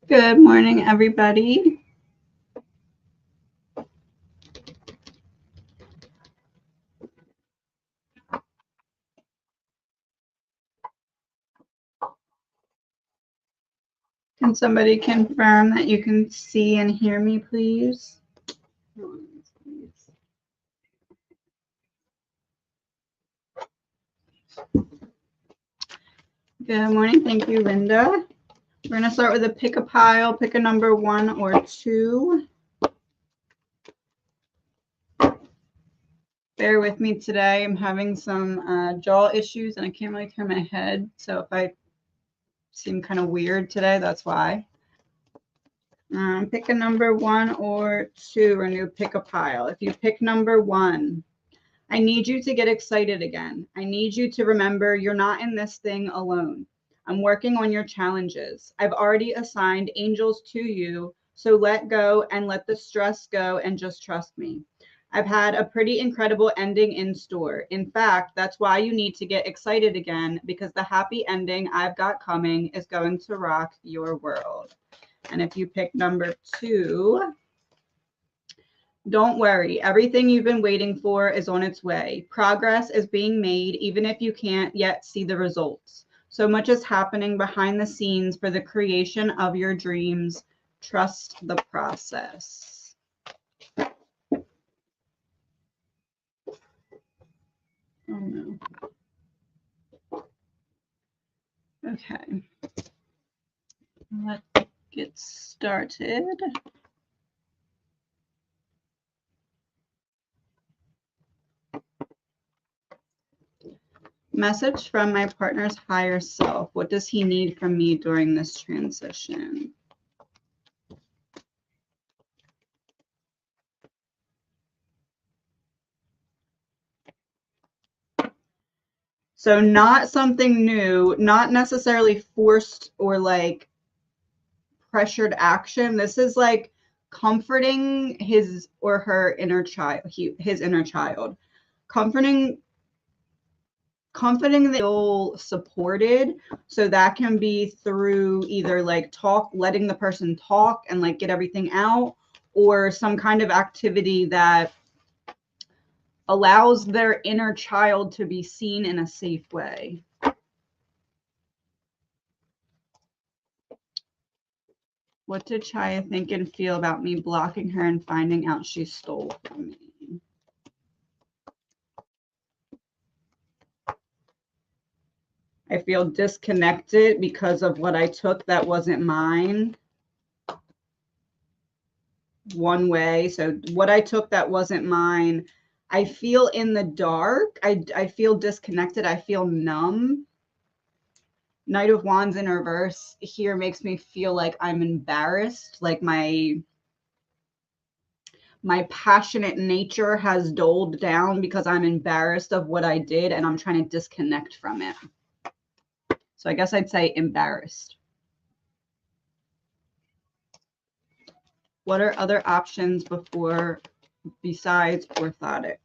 Good morning, everybody. Can somebody confirm that you can see and hear me, please? Good morning. Thank you, Linda. We're going to start with a pick a pile. Pick a number 1 or 2. Bear with me today. I'm having some jaw issues and I can't really turn my head. So if I seem kind of weird today, that's why. Pick a number 1 or 2 or new pick a pile. If you pick number 1, I need you to get excited again. I need you to remember you're not in this thing alone. I'm working on your challenges. I've already assigned angels to you, so let go and let the stress go and just trust me. I've had a pretty incredible ending in store. In fact, that's why you need to get excited again, because the happy ending I've got coming is going to rock your world. And if you pick number 2, don't worry. Everything you've been waiting for is on its way. Progress is being made, even if you can't yet see the results. So much is happening behind the scenes for the creation of your dreams. Trust the process. Oh no. Okay. Let's get started. Message from my partner's higher self. What does he need from me during this transition? So not something new, not necessarily forced or like pressured action. This is like comforting his or her inner child, his inner child, comforting that feel supported. So that can be through either like letting the person talk and like get everything out, or some kind of activity that allows their inner child to be seen in a safe way. What did Chaya think and feel about me blocking her and finding out she stole from me? I feel disconnected because of what I took that wasn't mine. One way. So what I took that wasn't mine, I feel in the dark. I feel disconnected. I feel numb. Knight of Wands in reverse here makes me feel like I'm embarrassed, like my passionate nature has dulled down because I'm embarrassed of what I did and I'm trying to disconnect from it. So I guess I'd say embarrassed. What are other options besides orthotics?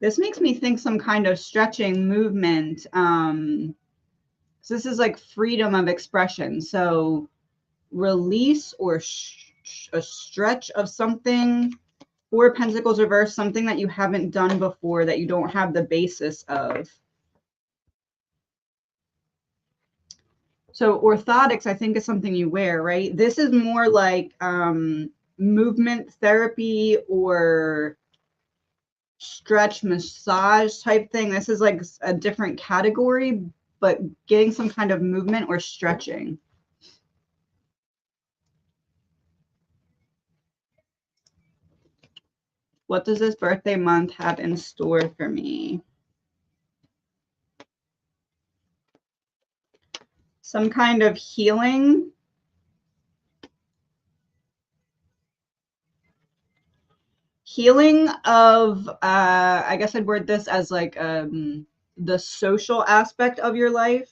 This makes me think some kind of stretching movement. So this is like freedom of expression. So release or a stretch of something. 4 of Pentacles reverse, something that you haven't done before that you don't have the basis of. So orthotics, I think, is something you wear, right? This is more like movement therapy or stretch massage type thing. This is like a different category, but getting some kind of movement or stretching. What does this birthday month have in store for me? Some kind of healing. Healing of, I guess I'd word this as like the social aspect of your life.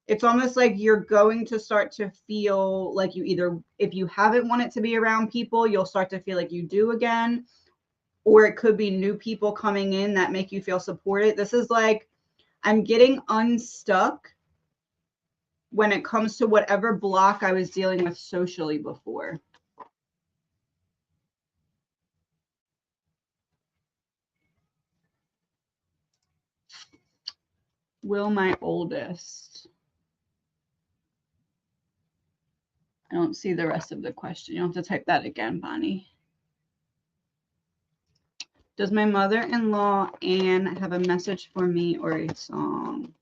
It's almost like you're going to start to feel like you either, if you haven't wanted to be around people, you'll start to feel like you do again. Or it could be new people coming in that make you feel supported. This is like I'm getting unstuck when it comes to whatever block I was dealing with socially before. Will my oldest. I don't see the rest of the question. You'll have to type that again, Bonnie. Does my mother-in-law, Anne, have a message for me or a song?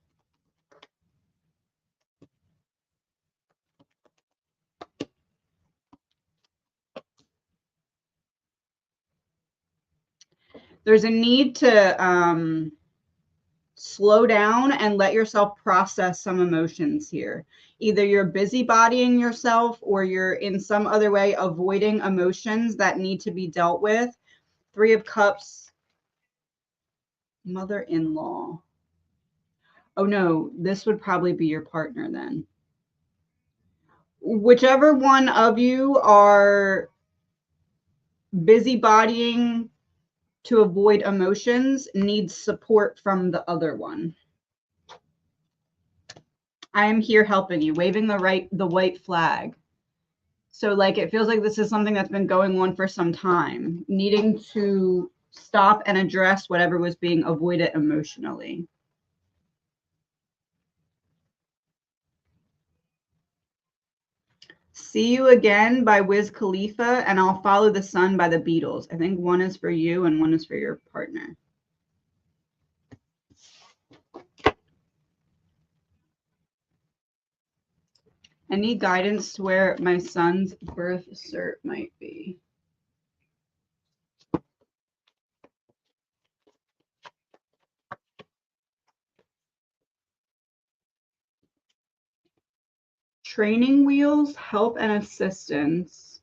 There's a need to slow down and let yourself process some emotions here. Either you're busybodying yourself or you're in some other way avoiding emotions that need to be dealt with. 3 of Cups, mother-in-law. Oh no, this would probably be your partner then. Whichever one of you are busybodying to avoid emotions needs support from the other one. I am here helping you, waving the white flag. So like it feels like this is something that's been going on for some time, needing to stop and address whatever was being avoided emotionally. See You Again by Wiz Khalifa and I'll Follow the Sun by the Beatles. I think one is for you and one is for your partner. I need guidance to where my son's birth cert might be. Training wheels, help and assistance,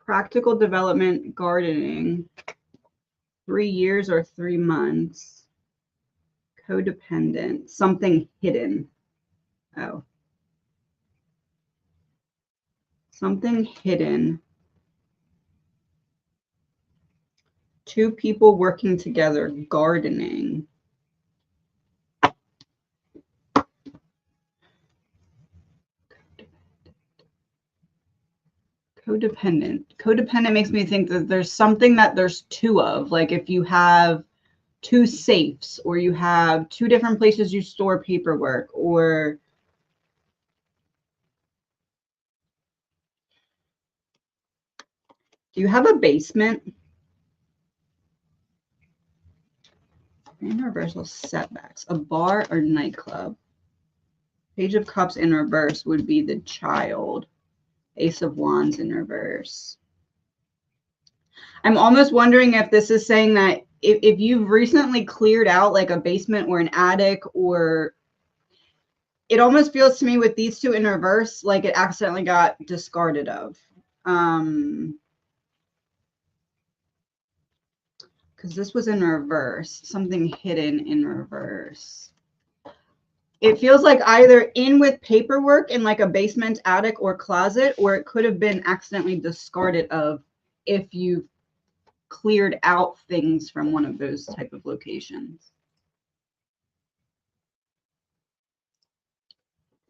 practical development, gardening, 3 years or 3 months, codependent, something hidden. Oh. Something hidden. 2 people working together, gardening. Codependent. Codependent makes me think that there's something that there's 2 of. Like if you have 2 safes or you have 2 different places you store paperwork or do you have a basement? Universal setbacks, a bar or nightclub. Page of Cups in reverse would be the child. Ace of Wands in reverse. I'm almost wondering if this is saying that if you've recently cleared out like a basement or an attic, or it almost feels to me with these 2 in reverse like it accidentally got discarded of. Because this was in reverse, something hidden in reverse. It feels like either in with paperwork in like a basement, attic, or closet, or it could have been accidentally discarded of if you've cleared out things from one of those type of locations.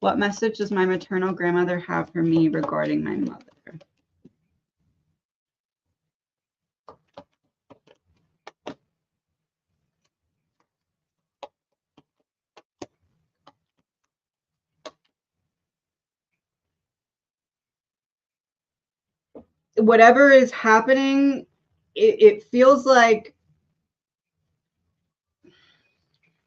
What message does my maternal grandmother have for me regarding my mother? Whatever is happening, it feels like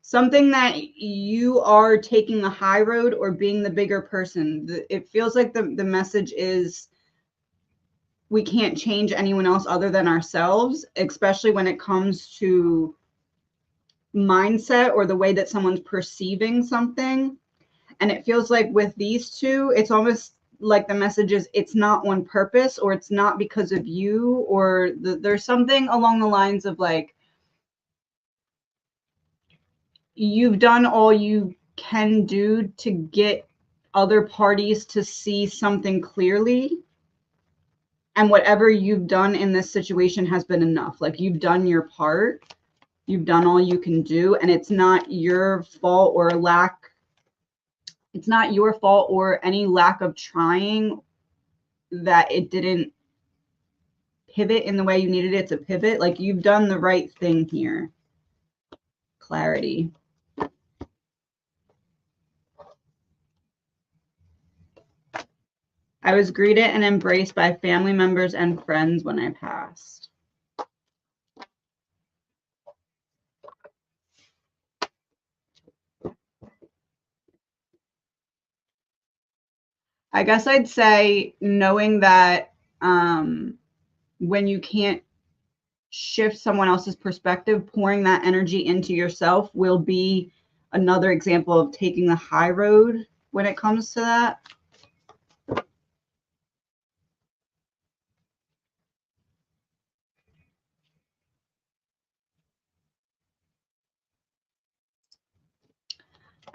something that you are taking the high road or being the bigger person. It feels like the message is we can't change anyone else other than ourselves, especially when it comes to mindset or the way that someone's perceiving something. And it feels like with these 2, it's almost like the message is it's not on purpose or it's not because of you, or there's something along the lines of like you've done all you can do to get other parties to see something clearly, and whatever you've done in this situation has been enough. Like you've done your part, You've done all you can do, and it's not your fault or it's not your fault or any lack of trying that it didn't pivot in the way you needed it to pivot. Like, you've done the right thing here. Clarity. I was greeted and embraced by family members and friends when I passed. I guess I'd say knowing that when you can't shift someone else's perspective, pouring that energy into yourself will be another example of taking the high road when it comes to that.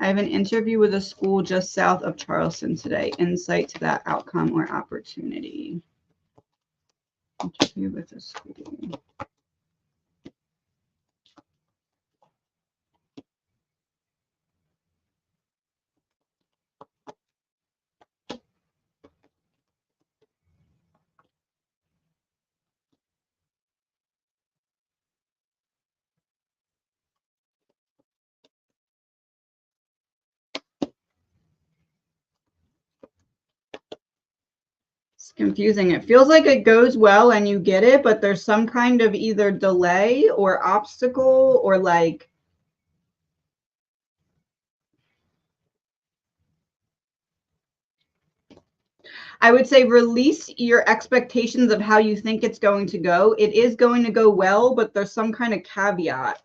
I have an interview with a school just south of Charleston today. Insight to that outcome or opportunity. Interview with a school. It's confusing. It feels like it goes well and you get it, but there's some kind of either delay or obstacle or like I would say release your expectations of how you think it's going to go. It is going to go well, but there's some kind of caveat.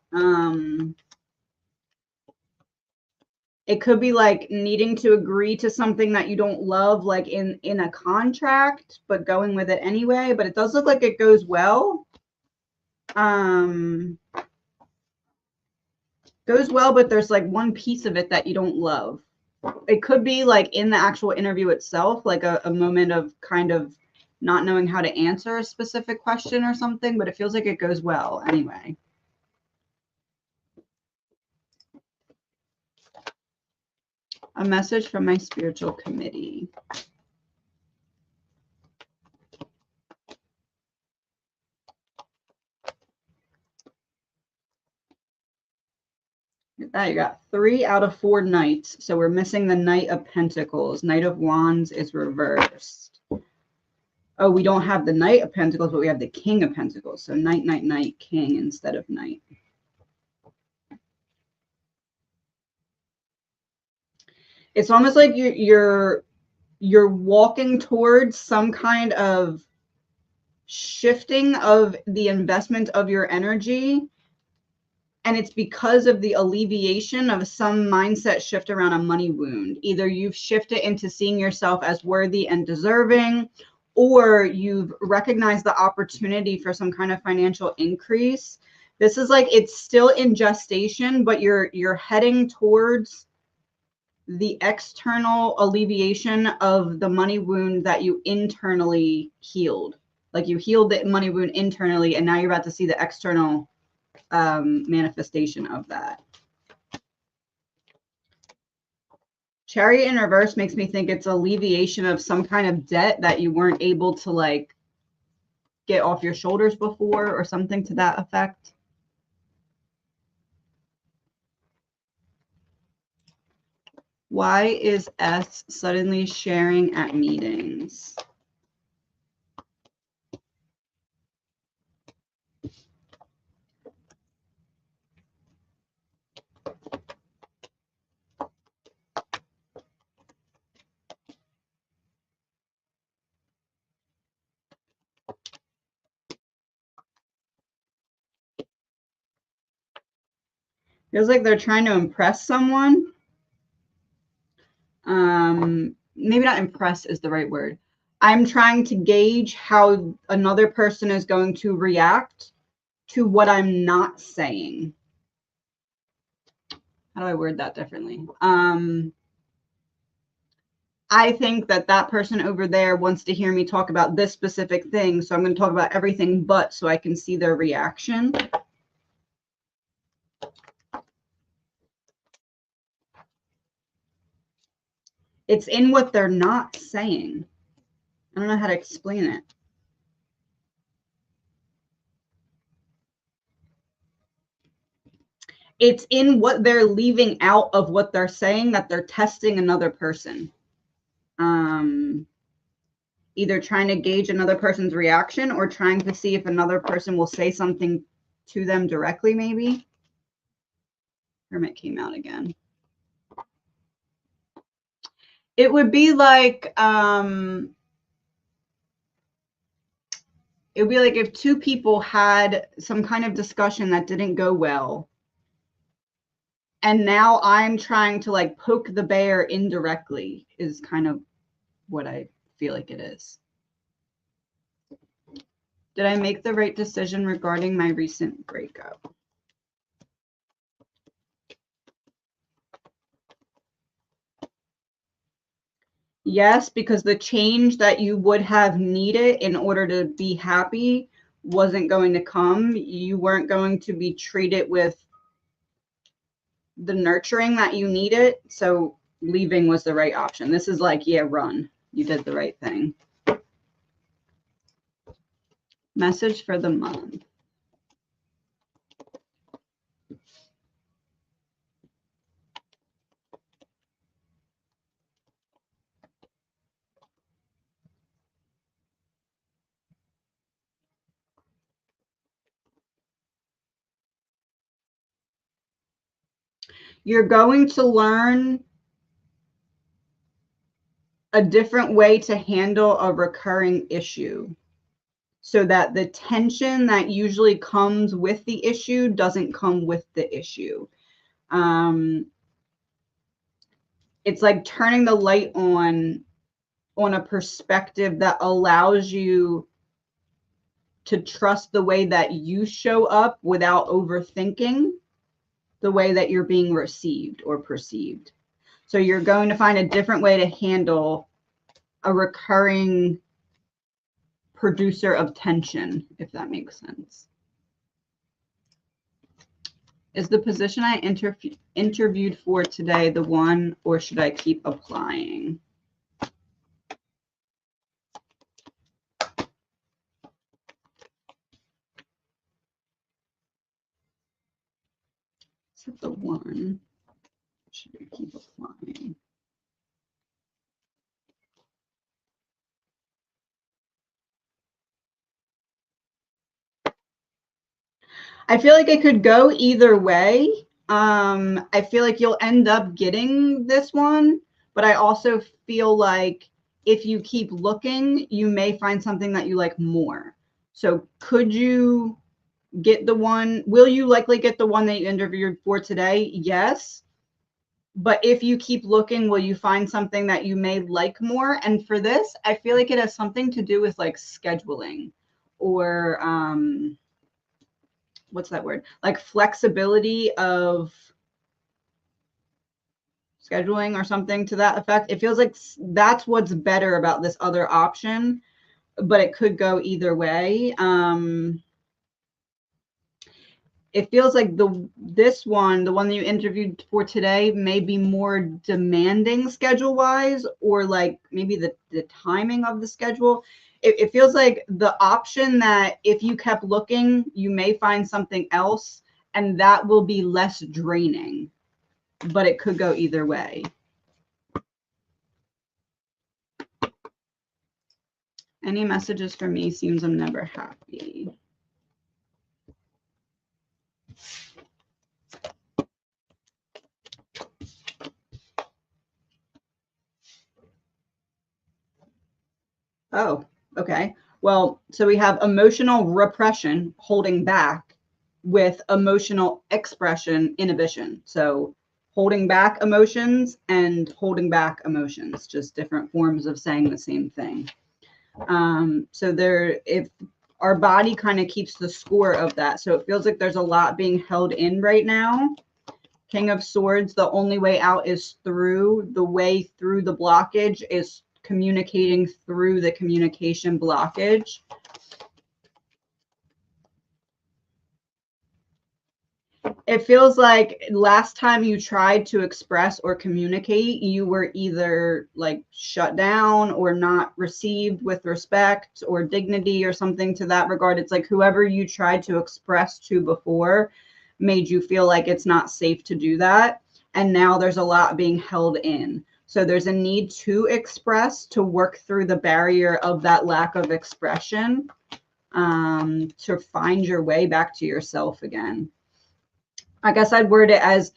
It could be like needing to agree to something that you don't love, like in a contract, but going with it anyway. But it does look like it goes well. Goes well, but there's like one piece of it that you don't love. It could be like in the actual interview itself, like a moment of kind of not knowing how to answer a specific question or something, but it feels like it goes well anyway. A message from my spiritual committee. You got 3 out of 4 knights. So we're missing the Knight of Pentacles. Knight of Wands is reversed. Oh, we don't have the Knight of Pentacles, but we have the King of Pentacles. So Knight, Knight, Knight, King instead of Knight. It's almost like you're walking towards some kind of shifting of the investment of your energy. And it's because of the alleviation of some mindset shift around a money wound. Either you've shifted into seeing yourself as worthy and deserving, or you've recognized the opportunity for some kind of financial increase. This is like, it's still in gestation, but you're heading towards the external alleviation of the money wound that you internally healed. Like you healed the money wound internally, and now you're about to see the external manifestation of that. Chariot in reverse makes me think it's alleviation of some kind of debt that you weren't able to like get off your shoulders before, or something to that effect. Why is S suddenly sharing at meetings? Feels like they're trying to impress someone. Maybe not impress is the right word. I'm trying to gauge how another person is going to react to what I'm not saying. How do I word that differently? I think that person over there wants to hear me talk about this specific thing, so I'm going to talk about everything but so I can see their reaction. It's in what they're not saying. I don't know how to explain it. It's in what they're leaving out of what they're saying, that they're testing another person. Either trying to gauge another person's reaction or trying to see if another person will say something to them directly, maybe. Hermit came out again. It would be like, if two people had some kind of discussion that didn't go well, and now I'm trying to like poke the bear indirectly, is kind of what I feel like it is. Did I make the right decision regarding my recent breakup? Yes, because the change that you would have needed in order to be happy wasn't going to come. You weren't going to be treated with the nurturing that you needed. So leaving was the right option. This is like, yeah, run. You did the right thing. Message for the month. You're going to learn a different way to handle a recurring issue so that the tension that usually comes with the issue doesn't come with the issue. It's like turning the light on a perspective that allows you to trust the way that you show up without overthinking the way that you're being received or perceived. So you're going to find a different way to handle a recurring producer of tension, if that makes sense. Is the position I interviewed for today the one, or should I keep applying? Is it the one? Should I keep applying? I feel like it could go either way. I feel like you'll end up getting this one, but I also feel like if you keep looking, you may find something that you like more. So could you get the one? Will you likely get the one that you interviewed for today? Yes. But if you keep looking, will you find something that you may like more? And for this, I feel like it has something to do with like scheduling or what's that word? Like flexibility of scheduling or something to that effect. It feels like that's what's better about this other option, but it could go either way. It feels like this one, the one that you interviewed for today, may be more demanding schedule wise, or like maybe the timing of the schedule. It feels like the option that if you kept looking, you may find something else, and that will be less draining, but it could go either way. Any messages for me? Seems I'm never happy. Oh, okay. Well, so we have emotional repression, holding back, with emotional expression, inhibition. So holding back emotions and holding back emotions, just different forms of saying the same thing. So if our body kind of keeps the score of that. So it feels like there's a lot being held in right now. King of Swords, the only way out is through. The way through the blockage is communicating through the communication blockage. It feels like last time you tried to express or communicate, you were either like shut down or not received with respect or dignity or something to that regard. It's like whoever you tried to express to before made you feel like it's not safe to do that. And now there's a lot being held in. So there's a need to express, to work through the barrier of that lack of expression, to find your way back to yourself again. I guess I'd word it as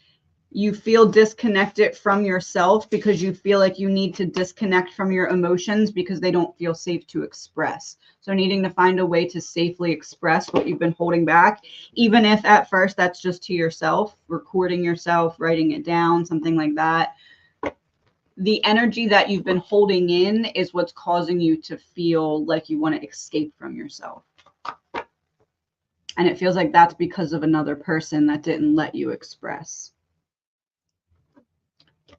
you feel disconnected from yourself because you feel like you need to disconnect from your emotions because they don't feel safe to express. So needing to find a way to safely express what you've been holding back, even if at first that's just to yourself, recording yourself, writing it down, something like that. The energy that you've been holding in is what's causing you to feel like you want to escape from yourself. And it feels like that's because of another person that didn't let you express.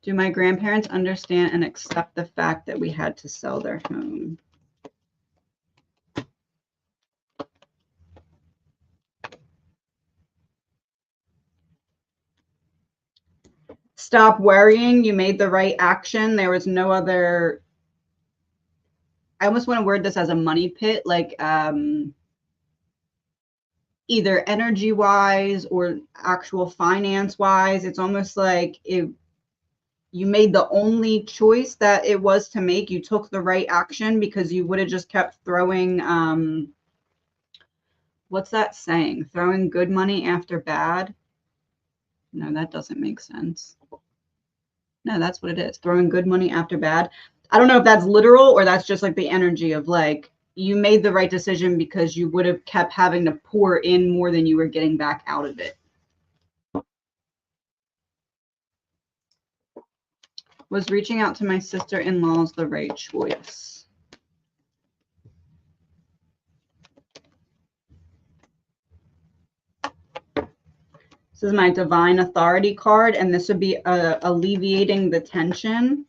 Do my grandparents understand and accept the fact that we had to sell their home? Stop worrying. You made the right action. There was no other. I almost want to word this as a money pit, like either energy wise or actual finance wise. It's almost like you made the only choice that it was to make. You took the right action because you would have just kept throwing, what's that saying? Throwing good money after bad? No, that doesn't make sense. No, that's what it is. Throwing good money after bad. I don't know if that's literal or that's just like the energy of like, you made the right decision because you would have kept having to pour in more than you were getting back out of it. Was reaching out to my sister-in-laws the right choice? This is my divine authority card, and this would be alleviating the tension.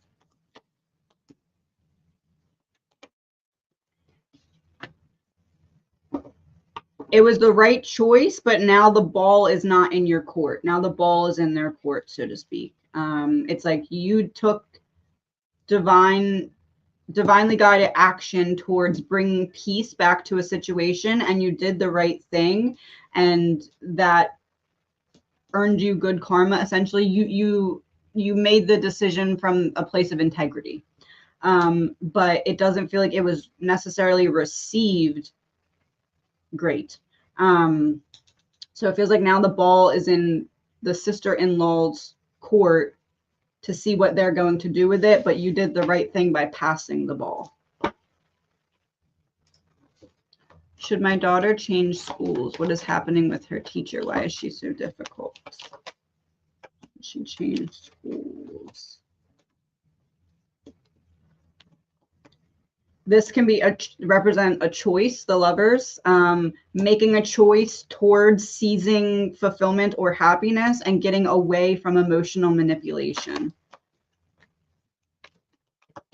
It was the right choice, but now the ball is not in your court. Now the ball is in their court, so to speak. It's like you took divinely guided action towards bringing peace back to a situation, and you did the right thing, and that earned you good karma. Essentially, you made the decision from a place of integrity, but it doesn't feel like it was necessarily received great. So it feels like now the ball is in the sister-in-law's court to see what they're going to do with it, but you did the right thing by passing the ball. Should my daughter change schools? What is happening with her teacher? Why is she so difficult? She changed schools. This can be represent a choice, the Lovers, making a choice towards seizing fulfillment or happiness and getting away from emotional manipulation.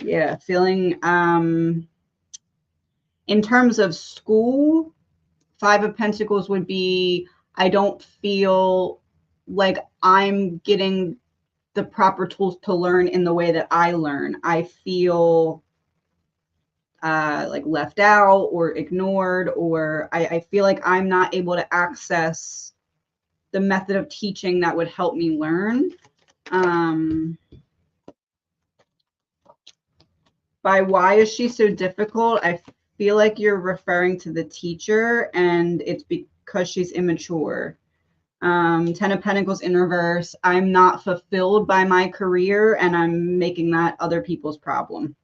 Yeah, feeling in terms of school, Five of Pentacles would be, I don't feel like I'm getting the proper tools to learn in the way that I learn. I feel like left out or ignored, or I feel like I'm not able to access the method of teaching that would help me learn. By why is she so difficult? I feel like you're referring to the teacher, and it's because she's immature. Ten of Pentacles in reverse. I'm not fulfilled by my career, and I'm making that other people's problem.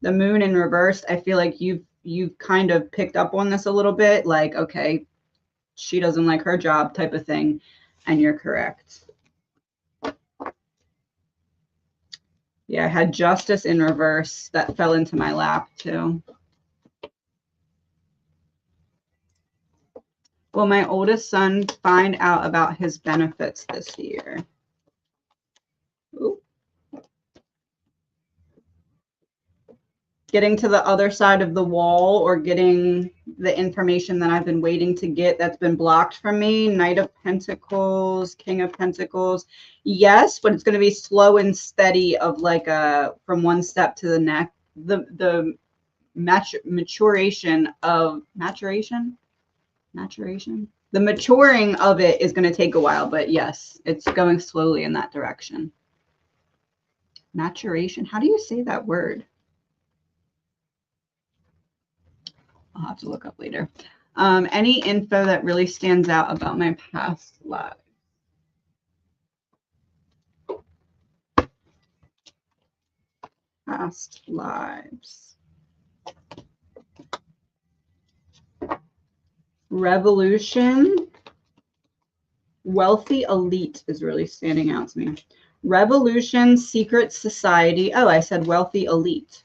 The Moon in reverse. I feel like you've kind of picked up on this a little bit, like, okay, she doesn't like her job type of thing, and you're correct. Yeah, I had Justice in reverse. That fell into my lap too. Will my oldest son find out about his benefits this year? Ooh. getting to the other side of the wall or getting the information that I've been waiting to get that's been blocked from me. Knight of Pentacles, King of Pentacles. Yes, but it's going to be slow and steady of like from one step to the next. The maturation. The maturing of it is going to take a while, but yes, it's going slowly in that direction. Maturation. How do you say that word? I'll have to look up later. Any info that really stands out about my past life? Past lives. Revolution. Wealthy elite is really standing out to me. Revolution, secret society. Oh, I said wealthy elite.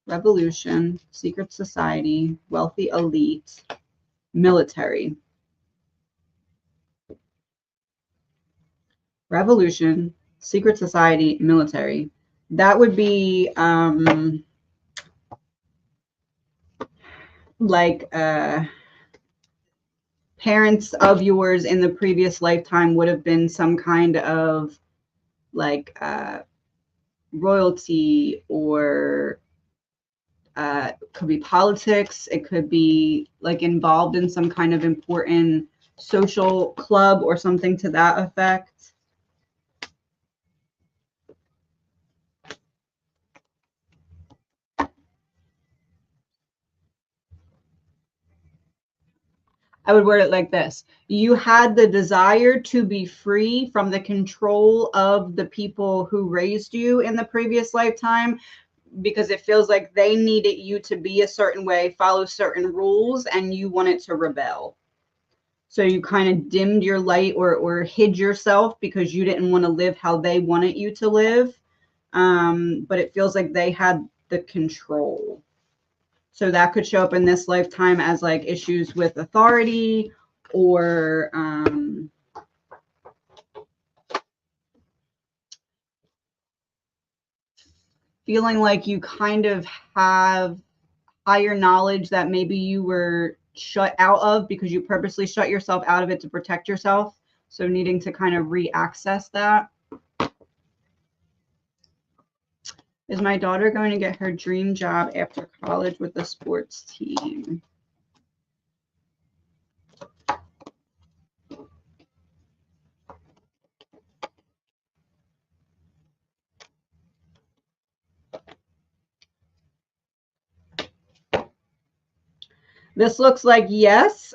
Revolution, secret society, wealthy elite, military. Revolution, secret society, military. That would be like parents of yours in the previous lifetime would have been some kind of like royalty, or could be politics. It could be like involved in some kind of important social club or something to that effect. I would word it like this. You had the desire to be free from the control of the people who raised you in the previous lifetime, because it feels like they needed you to be a certain way, follow certain rules, and you wanted to rebel. So you kind of dimmed your light or hid yourself because you didn't want to live how they wanted you to live. But it feels like they had the control. So that could show up in this lifetime as like issues with authority, or feeling like you kind of have higher knowledge that maybe you were shut out of because you purposely shut yourself out of it to protect yourself. So needing to kind of re-access that. Is my daughter going to get her dream job after college with the sports team? This looks like yes.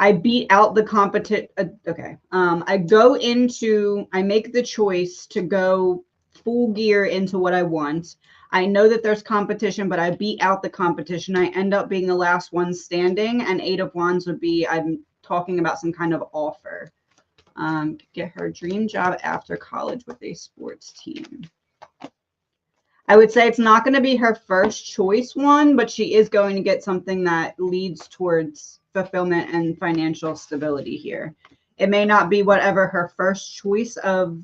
I beat out the competition. Okay. I make the choice to go full gear into what I want. I know that there's competition, but I beat out the competition. I end up being the last one standing, and 8 of Wands would be, I'm talking about some kind of offer. Get her dream job after college with a sports team. I would say it's not going to be her first choice one, but she is going to get something that leads towards fulfillment and financial stability here. It may not be whatever her first choice of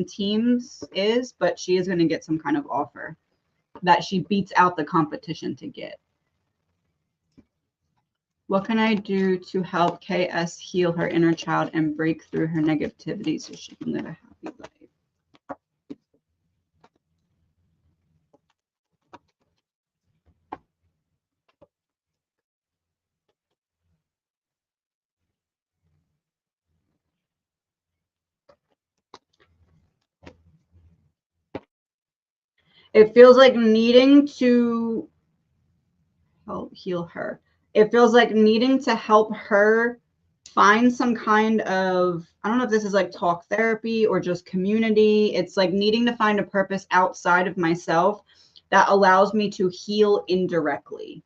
teams is, but she is going to get some kind of offer that she beats out the competition to get. What can I do to help KS heal her inner child and break through her negativity so she can live a happy life? It feels like needing to help heal her. It feels like needing to help her find some kind of, I don't know if this is like talk therapy or just community. It's like needing to find a purpose outside of myself that allows me to heal indirectly.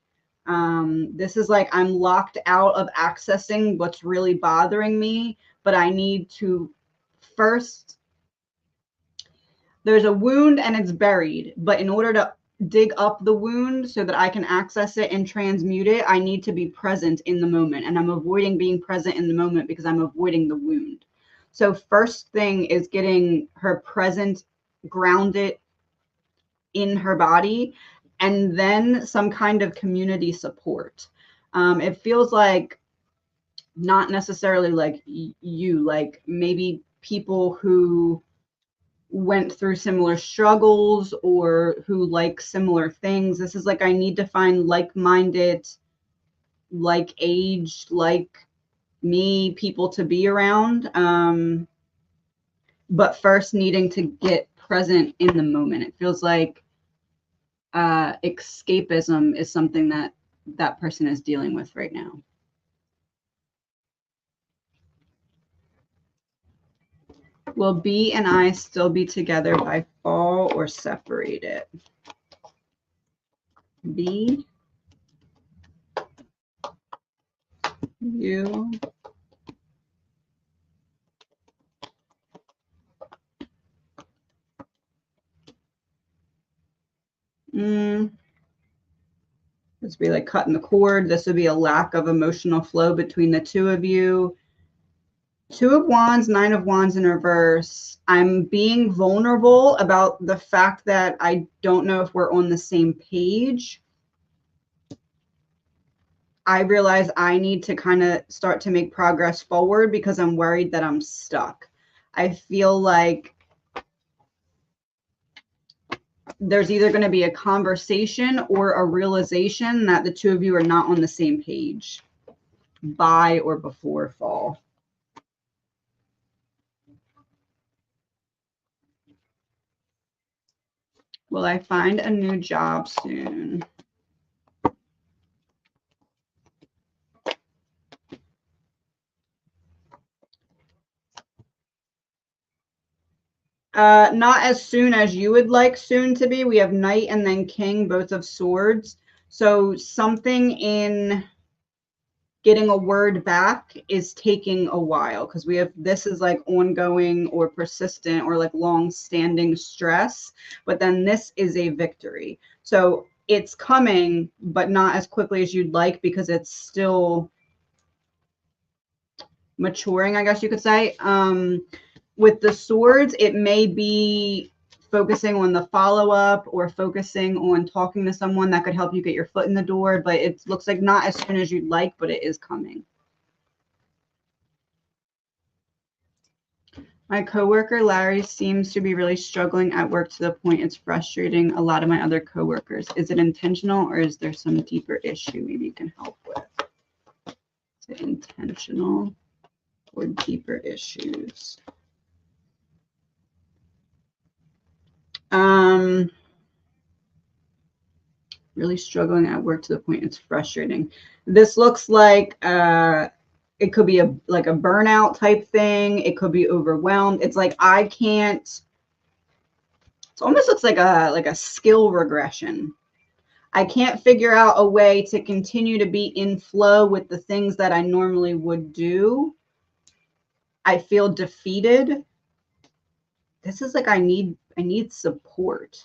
This is like I'm locked out of accessing what's really bothering me, but I need to first, there's a wound and it's buried, but in order to dig up the wound so that I can access it and transmute it, I need to be present in the moment. And I'm avoiding being present in the moment because I'm avoiding the wound. So first thing is getting her present ground it in her body, and then some kind of community support. It feels like not necessarily like you, like maybe people who went through similar struggles or who like similar things. This is like, I need to find like-minded, like-aged, like me people to be around. But first needing to get present in the moment. It feels like escapism is something that that person is dealing with right now. Will B and I still be together by fall or separated? B, you, this would be like cutting the cord. This would be a lack of emotional flow between the two of you. Two of Wands, Nine of Wands in reverse. I'm being vulnerable about the fact that I don't know if we're on the same page. I realize I need to kind of start to make progress forward because I'm worried that I'm stuck. I feel like there's either going to be a conversation or a realization that the two of you are not on the same page by or before fall. Will I find a new job soon? Not as soon as you would like soon to be. We have Knight and then King, both of Swords. So something in getting a word back is taking a while because we have, this is like ongoing or persistent or like long-standing stress, but then this is a victory. So it's coming, but not as quickly as you'd like because it's still maturing, I guess you could say. With the Swords, it may be focusing on the follow-up or focusing on talking to someone that could help you get your foot in the door, but it looks like not as soon as you'd like, but it is coming. My coworker Larry seems to be really struggling at work to the point it's frustrating a lot of my other coworkers. Is it intentional or is there some deeper issue maybe you can help with? Is it intentional or deeper issues? Really struggling at work to the point it's frustrating. This looks like it could be like a burnout type thing. It could be overwhelmed. It's like I can't. It almost looks like a skill regression. I can't figure out a way to continue to be in flow with the things that I normally would do. I feel defeated. This is like I need support.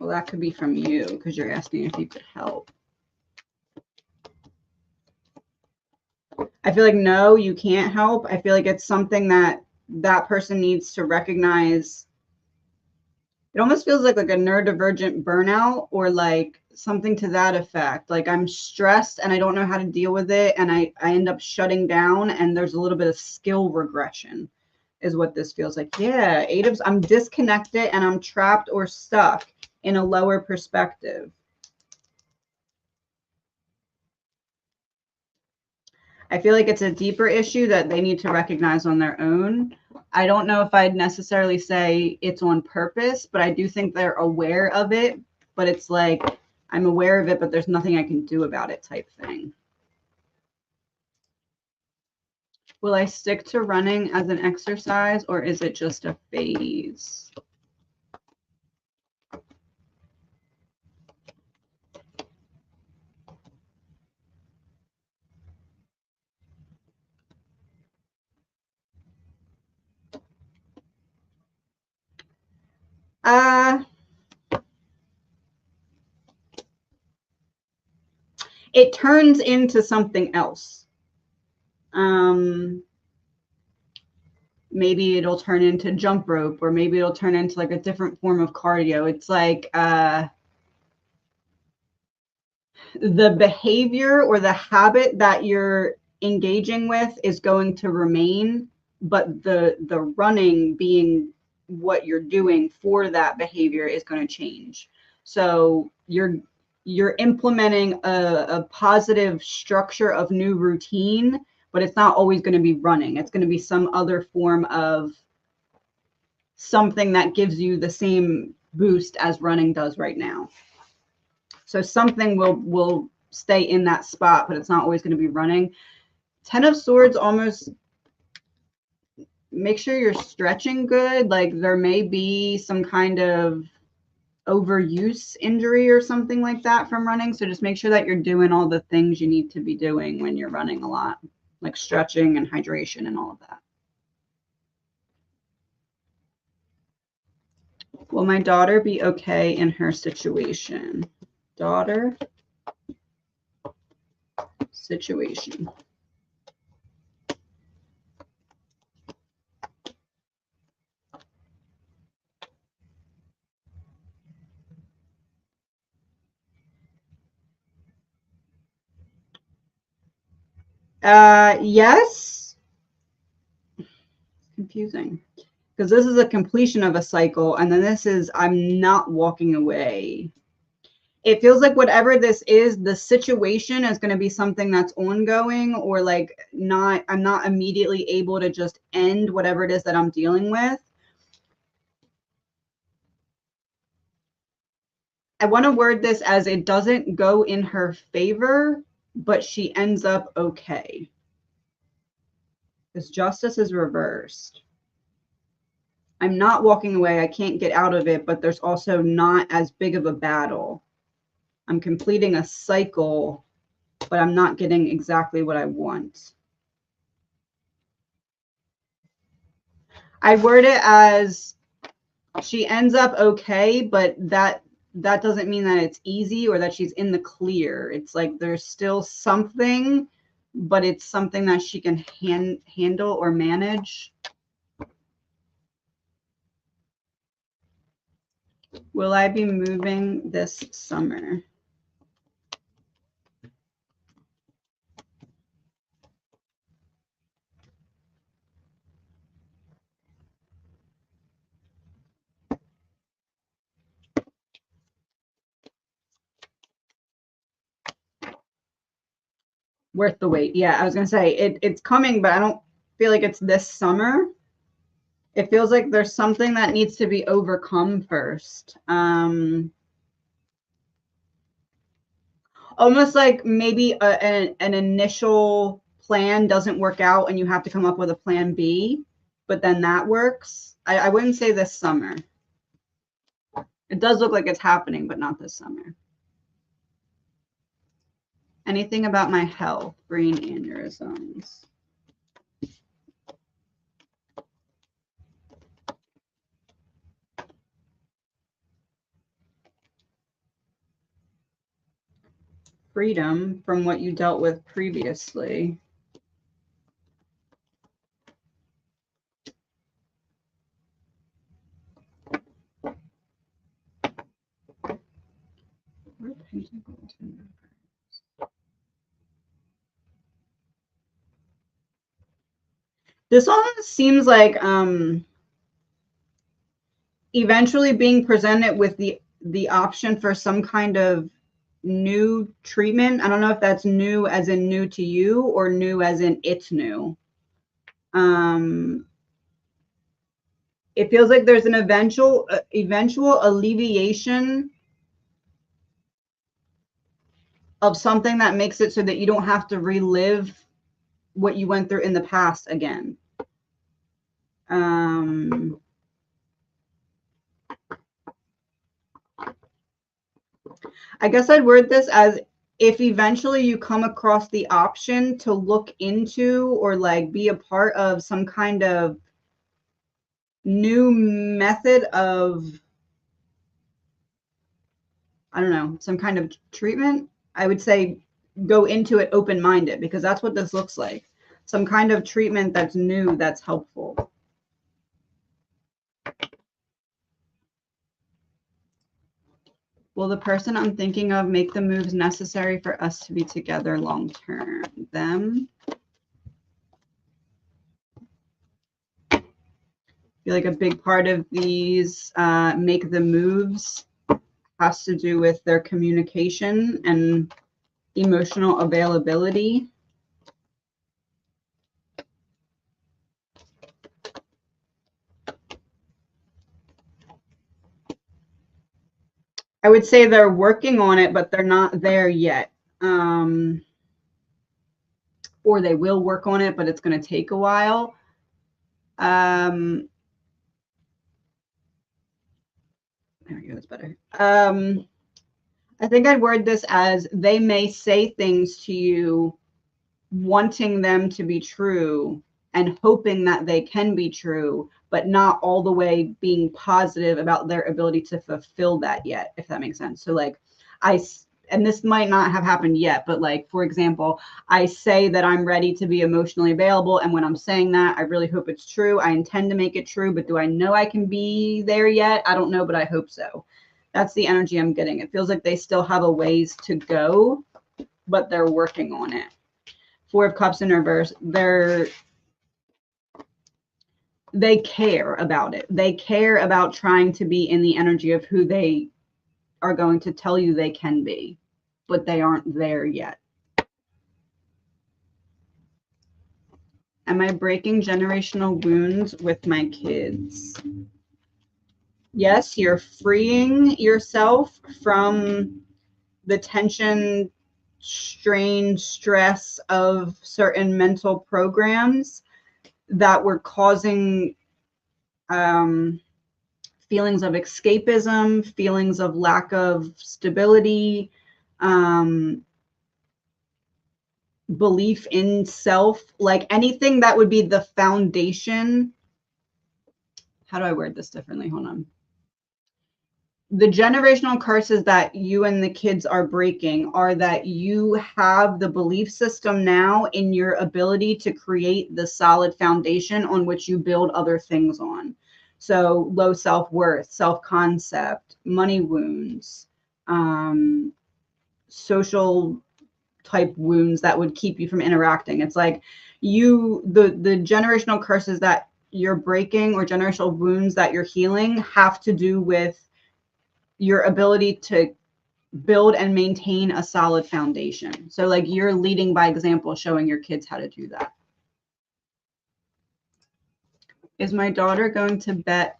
Well, that could be from you because you're asking if you could help. I feel like, no, you can't help. I feel like it's something that that person needs to recognize. It almost feels like a neurodivergent burnout or like something to that effect. Like I'm stressed and I don't know how to deal with it. And I end up shutting down and there's a little bit of skill regression is what this feels like. Yeah, I'm disconnected and I'm trapped or stuck in a lower perspective. I feel like it's a deeper issue that they need to recognize on their own. I don't know if I'd necessarily say it's on purpose, but I do think they're aware of it. But it's like, I'm aware of it, but there's nothing I can do about it type thing. Will I stick to running as an exercise or is it just a phase? It turns into something else. maybe it'll turn into jump rope, or maybe it'll turn into like a different form of cardio. It's like the behavior or the habit that you're engaging with is going to remain, but the running being what you're doing for that behavior is going to change. So you're implementing a positive structure of new routine, but it's not always going to be running. It's going to be some other form of something that gives you the same boost as running does right now. So something will stay in that spot, but it's not always going to be running. 10 of Swords, almost make sure you're stretching good. Like there may be some kind of overuse injury or something like that from running. So just make sure that you're doing all the things you need to be doing when you're running a lot, like stretching and hydration and all of that. Will my daughter be okay in her situation? Daughter situation. Yes. Confusing. Because this is a completion of a cycle, and then this is I'm not walking away. It feels like whatever this is, the situation is going to be something that's ongoing, or like I'm not immediately able to just end whatever it is that I'm dealing with. I want to word this as it doesn't go in her favor, but she ends up okay. Because justice is reversed. I'm not walking away. I can't get out of it, but there's also not as big of a battle. I'm completing a cycle, but I'm not getting exactly what I want. I word it as she ends up okay, but that doesn't mean that it's easy or that she's in the clear. It's like there's still something, but it's something that she can handle or manage. Will I be moving this summer? Worth the wait. Yeah, I was going to say it's coming, but I don't feel like it's this summer. It feels like there's something that needs to be overcome first. Almost like maybe an initial plan doesn't work out and you have to come up with a plan B, but then that works. I wouldn't say this summer. It does look like it's happening, but not this summer. Anything about my health, brain aneurysms. Freedom from what you dealt with previously. This one seems like eventually being presented with the option for some kind of new treatment. I don't know if that's new as in new to you or new as in it's new. It feels like there's an eventual alleviation of something that makes it so that you don't have to relive what you went through in the past again. I guess I'd word this as if eventually you come across the option to look into or like be a part of some kind of new method of, I don't know, some kind of treatment, I would say go into it open-minded, because that's what this looks like. Some kind of treatment that's new, that's helpful. Will the person I'm thinking of make the moves necessary for us to be together long term? Them. I feel like a big part of these make the moves has to do with their communication and emotional availability. I would say they're working on it, but they're not there yet. Or they will work on it, but it's going to take a while. There we go, that's better. I think I'd word this as they may say things to you wanting them to be true and hoping that they can be true, but not all the way being positive about their ability to fulfill that yet, if that makes sense. So like and this might not have happened yet, but like, for example, I say that I'm ready to be emotionally available. And when I'm saying that, I really hope it's true. I intend to make it true, but do I know I can be there yet? I don't know, but I hope so. That's the energy I'm getting. It feels like they still have a ways to go, but they're working on it. Four of Cups in reverse. They care about it. They care about trying to be in the energy of who they are going to tell you they can be, but they aren't there yet. Am I breaking generational wounds with my kids? Yes, you're freeing yourself from the tension, strain, stress of certain mental programs that were causing feelings of escapism, feelings of lack of stability, belief in self, like anything that would be the foundation. How do I word this differently? Hold on. The generational curses that you and the kids are breaking are that you have the belief system now in your ability to create the solid foundation on which you build other things on. So low self-worth, self-concept, money wounds, social type wounds that would keep you from interacting. It's like the generational curses that you're breaking or generational wounds that you're healing have to do with your ability to build and maintain a solid foundation. So like you're leading by example, showing your kids how to do that. Is my daughter going to bet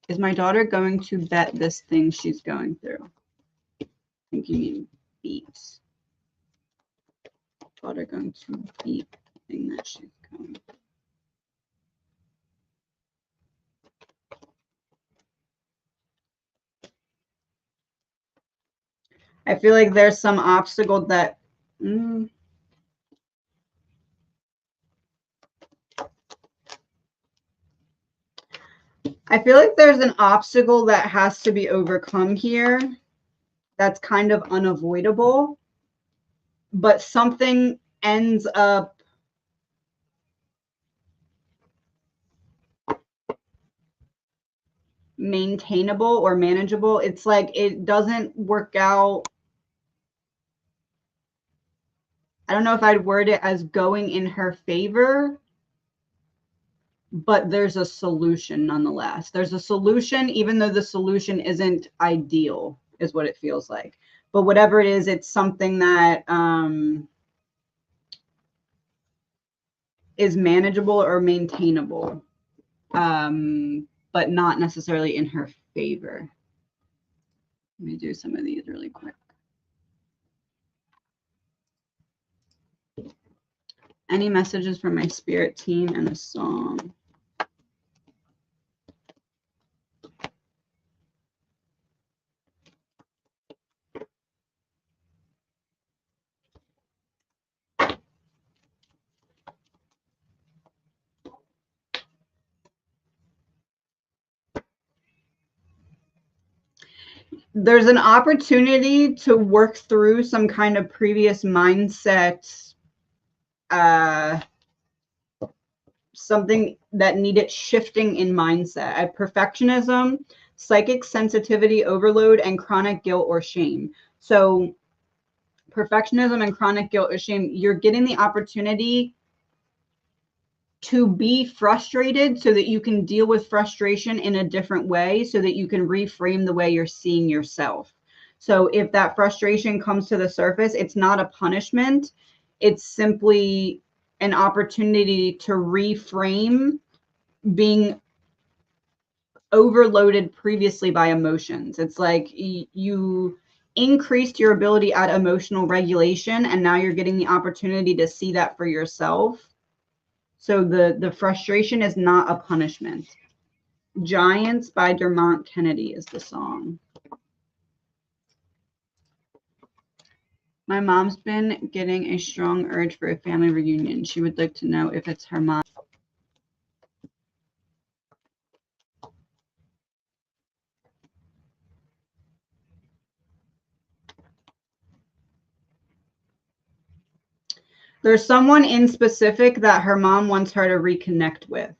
this thing she's going through? I think you mean beats. Daughter going to beat the thing that she's going through. I feel like there's some obstacle that I feel like there's an obstacle that has to be overcome here that's kind of unavoidable, but something ends up maintainable or manageable. It's like it doesn't work out. I don't know if I'd word it as going in her favor, but there's a solution nonetheless. There's a solution, even though the solution isn't ideal, is what it feels like. But whatever it is, it's something that is manageable or maintainable, but not necessarily in her favor. Let me do some of these really quick. Any messages from my spirit team and a song? There's an opportunity to work through some kind of previous mindset, something that needed shifting in mindset. Perfectionism, psychic sensitivity overload, and chronic guilt or shame. So perfectionism and chronic guilt or shame, you're getting the opportunity to be frustrated so that you can deal with frustration in a different way, so that you can reframe the way you're seeing yourself. So if that frustration comes to the surface, it's not a punishment. It's simply an opportunity to reframe being overloaded previously by emotions. It's like you increased your ability at emotional regulation, and now you're getting the opportunity to see that for yourself. So the frustration is not a punishment. Giants by Dermot Kennedy is the song. My mom's been getting a strong urge for a family reunion. She would like to know if it's her mom. There's someone in specific that her mom wants her to reconnect with.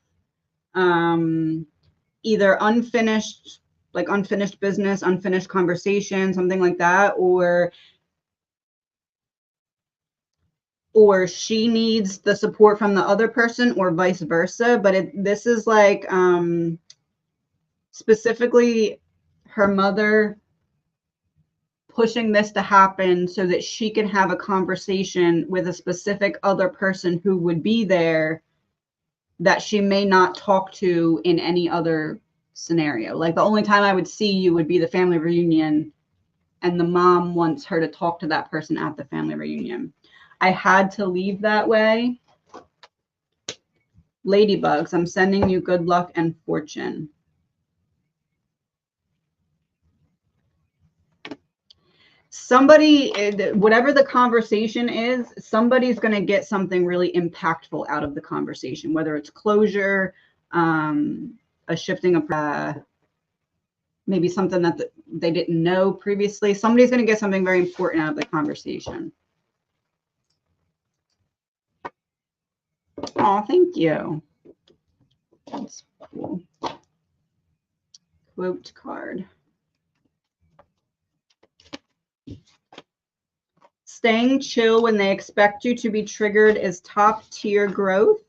Either unfinished business, unfinished conversation, something like that, or she needs the support from the other person, or vice versa. But this is like specifically her mother pushing this to happen so that she can have a conversation with a specific other person who would be there that she may not talk to in any other scenario. Like the only time I would see you would be the family reunion, and the mom wants her to talk to that person at the family reunion. I had to leave that way. Ladybugs, I'm sending you good luck and fortune. Somebody, whatever the conversation is, somebody's going to get something really impactful out of the conversation, whether it's closure, a shifting of maybe something that they didn't know previously. Somebody's going to get something very important out of the conversation. Oh, thank you. That's cool. Quote card. Staying chill when they expect you to be triggered is top tier growth.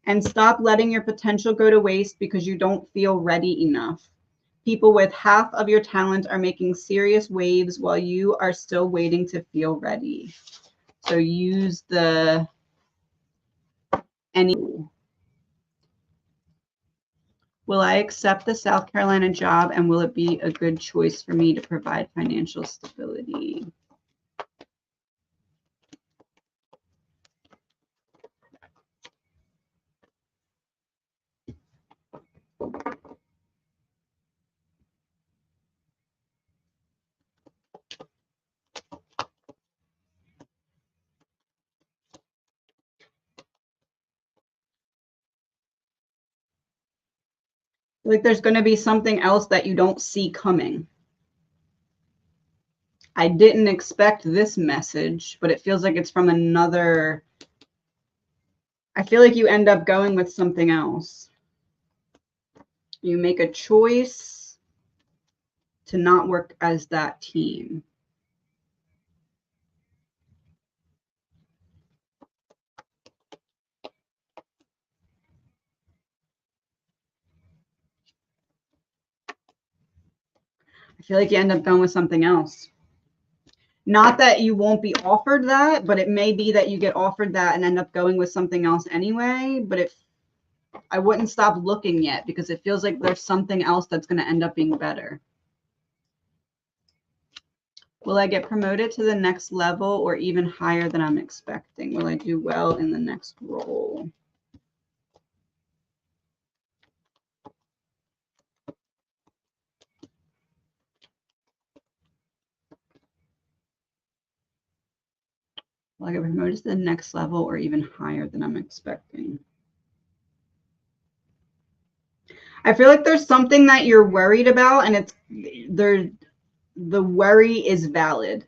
And stop letting your potential go to waste because you don't feel ready enough. People with half of your talent are making serious waves while you are still waiting to feel ready. So use the any. Will I accept the South Carolina job, and will it be a good choice for me to provide financial stability? Like there's going to be something else that you don't see coming. I didn't expect this message, but it feels like it's from another. I feel like you end up going with something else. You make a choice to not work as that team. I feel like you end up going with something else. Not that you won't be offered that, but it may be that you get offered that and end up going with something else anyway. But I wouldn't stop looking yet, because it feels like there's something else that's going to end up being better. Will I get promoted to the next level or even higher than I'm expecting? Will I do well in the next role? Will I get promoted to the next level or even higher than I'm expecting? I feel like there's something that you're worried about, and the worry is valid.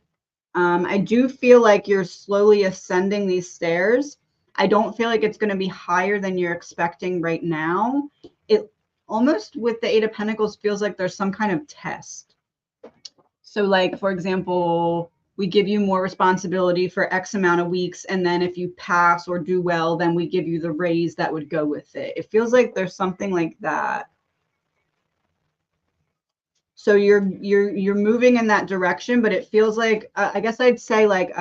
I do feel like you're slowly ascending these stairs. I don't feel like it's going to be higher than you're expecting right now. It almost with the Eight of Pentacles feels like there's some kind of test. So like, for example, we give you more responsibility for X amount of weeks, and then if you pass or do well, then we give you the raise that would go with it. It feels like there's something like that. So you're moving in that direction, but it feels like I guess I'd say like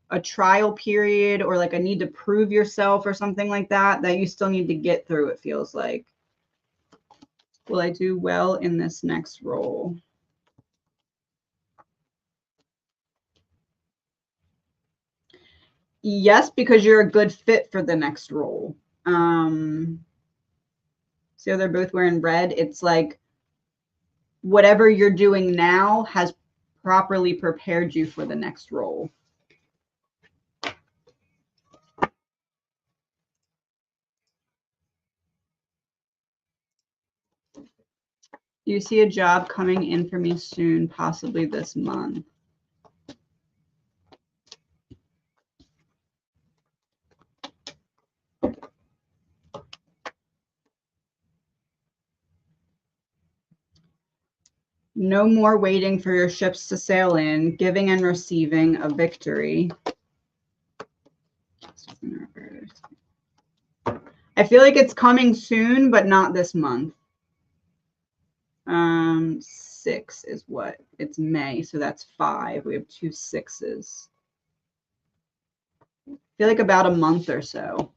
a trial period, or like a need to prove yourself or something like that you still need to get through, it feels like. Will I do well in this next role? Yes, because you're a good fit for the next role. So they're both wearing red. It's like whatever you're doing now has properly prepared you for the next role. You see a job coming in for me soon, possibly this month. No more waiting for your ships to sail in, giving and receiving a victory. I feel like it's coming soon, but not this month. 6 is what? It's May, so that's 5. We have 2 6s. I feel like about a month or so.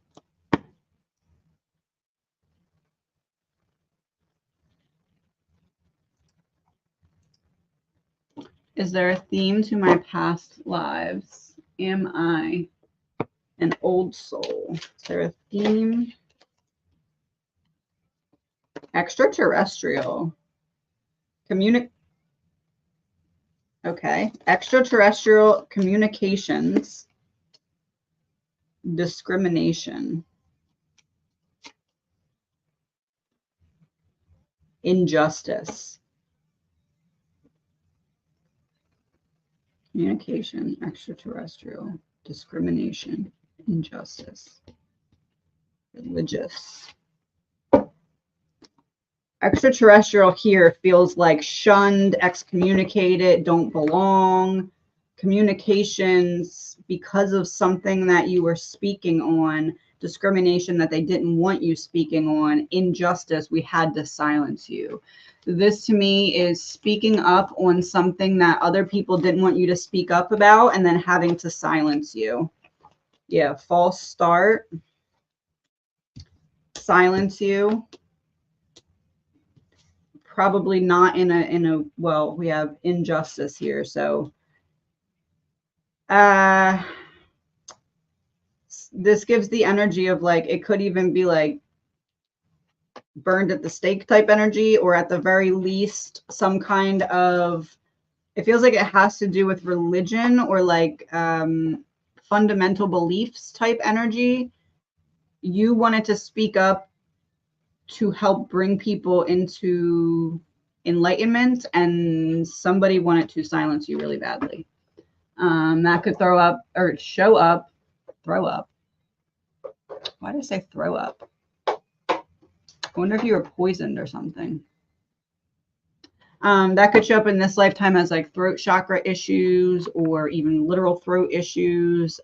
Is there a theme to my past lives? Am I an old soul? Is there a theme? Extraterrestrial. Okay. Extraterrestrial communications. Discrimination. Injustice. Communication, extraterrestrial, discrimination, injustice, religious. Extraterrestrial here feels like shunned, excommunicated, don't belong. Communications because of something that you were speaking on, discrimination that they didn't want you speaking on, injustice, we had to silence you. This to me is speaking up on something that other people didn't want you to speak up about and then having to silence you. Yeah, false start. Silence you. Probably not in a well, we have injustice here, so this gives the energy of like, it could even be like burned at the stake type energy, or at the very least some kind of, it feels like it has to do with religion or like fundamental beliefs type energy. You wanted to speak up to help bring people into enlightenment, and somebody wanted to silence you really badly. That could throw up or show up, throw up. Why did I say throw up? I wonder if you were poisoned or something. That could show up in this lifetime as like throat chakra issues, or even literal throat issues,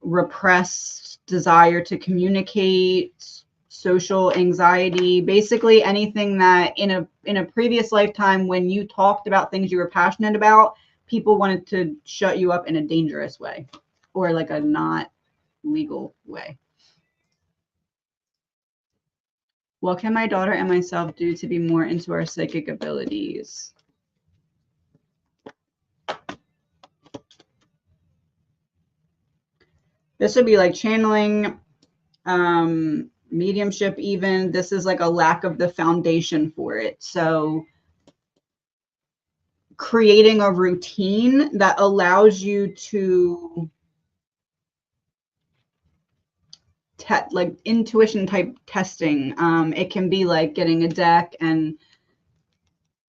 repressed desire to communicate, social anxiety, basically anything that in a previous lifetime when you talked about things you were passionate about, people wanted to shut you up in a dangerous way or like a not legal way. What can my daughter and myself do to be more into our psychic abilities? This would be like channeling, mediumship even. This is like a lack of the foundation for it. So creating a routine that allows you to like intuition type testing. It can be like getting a deck and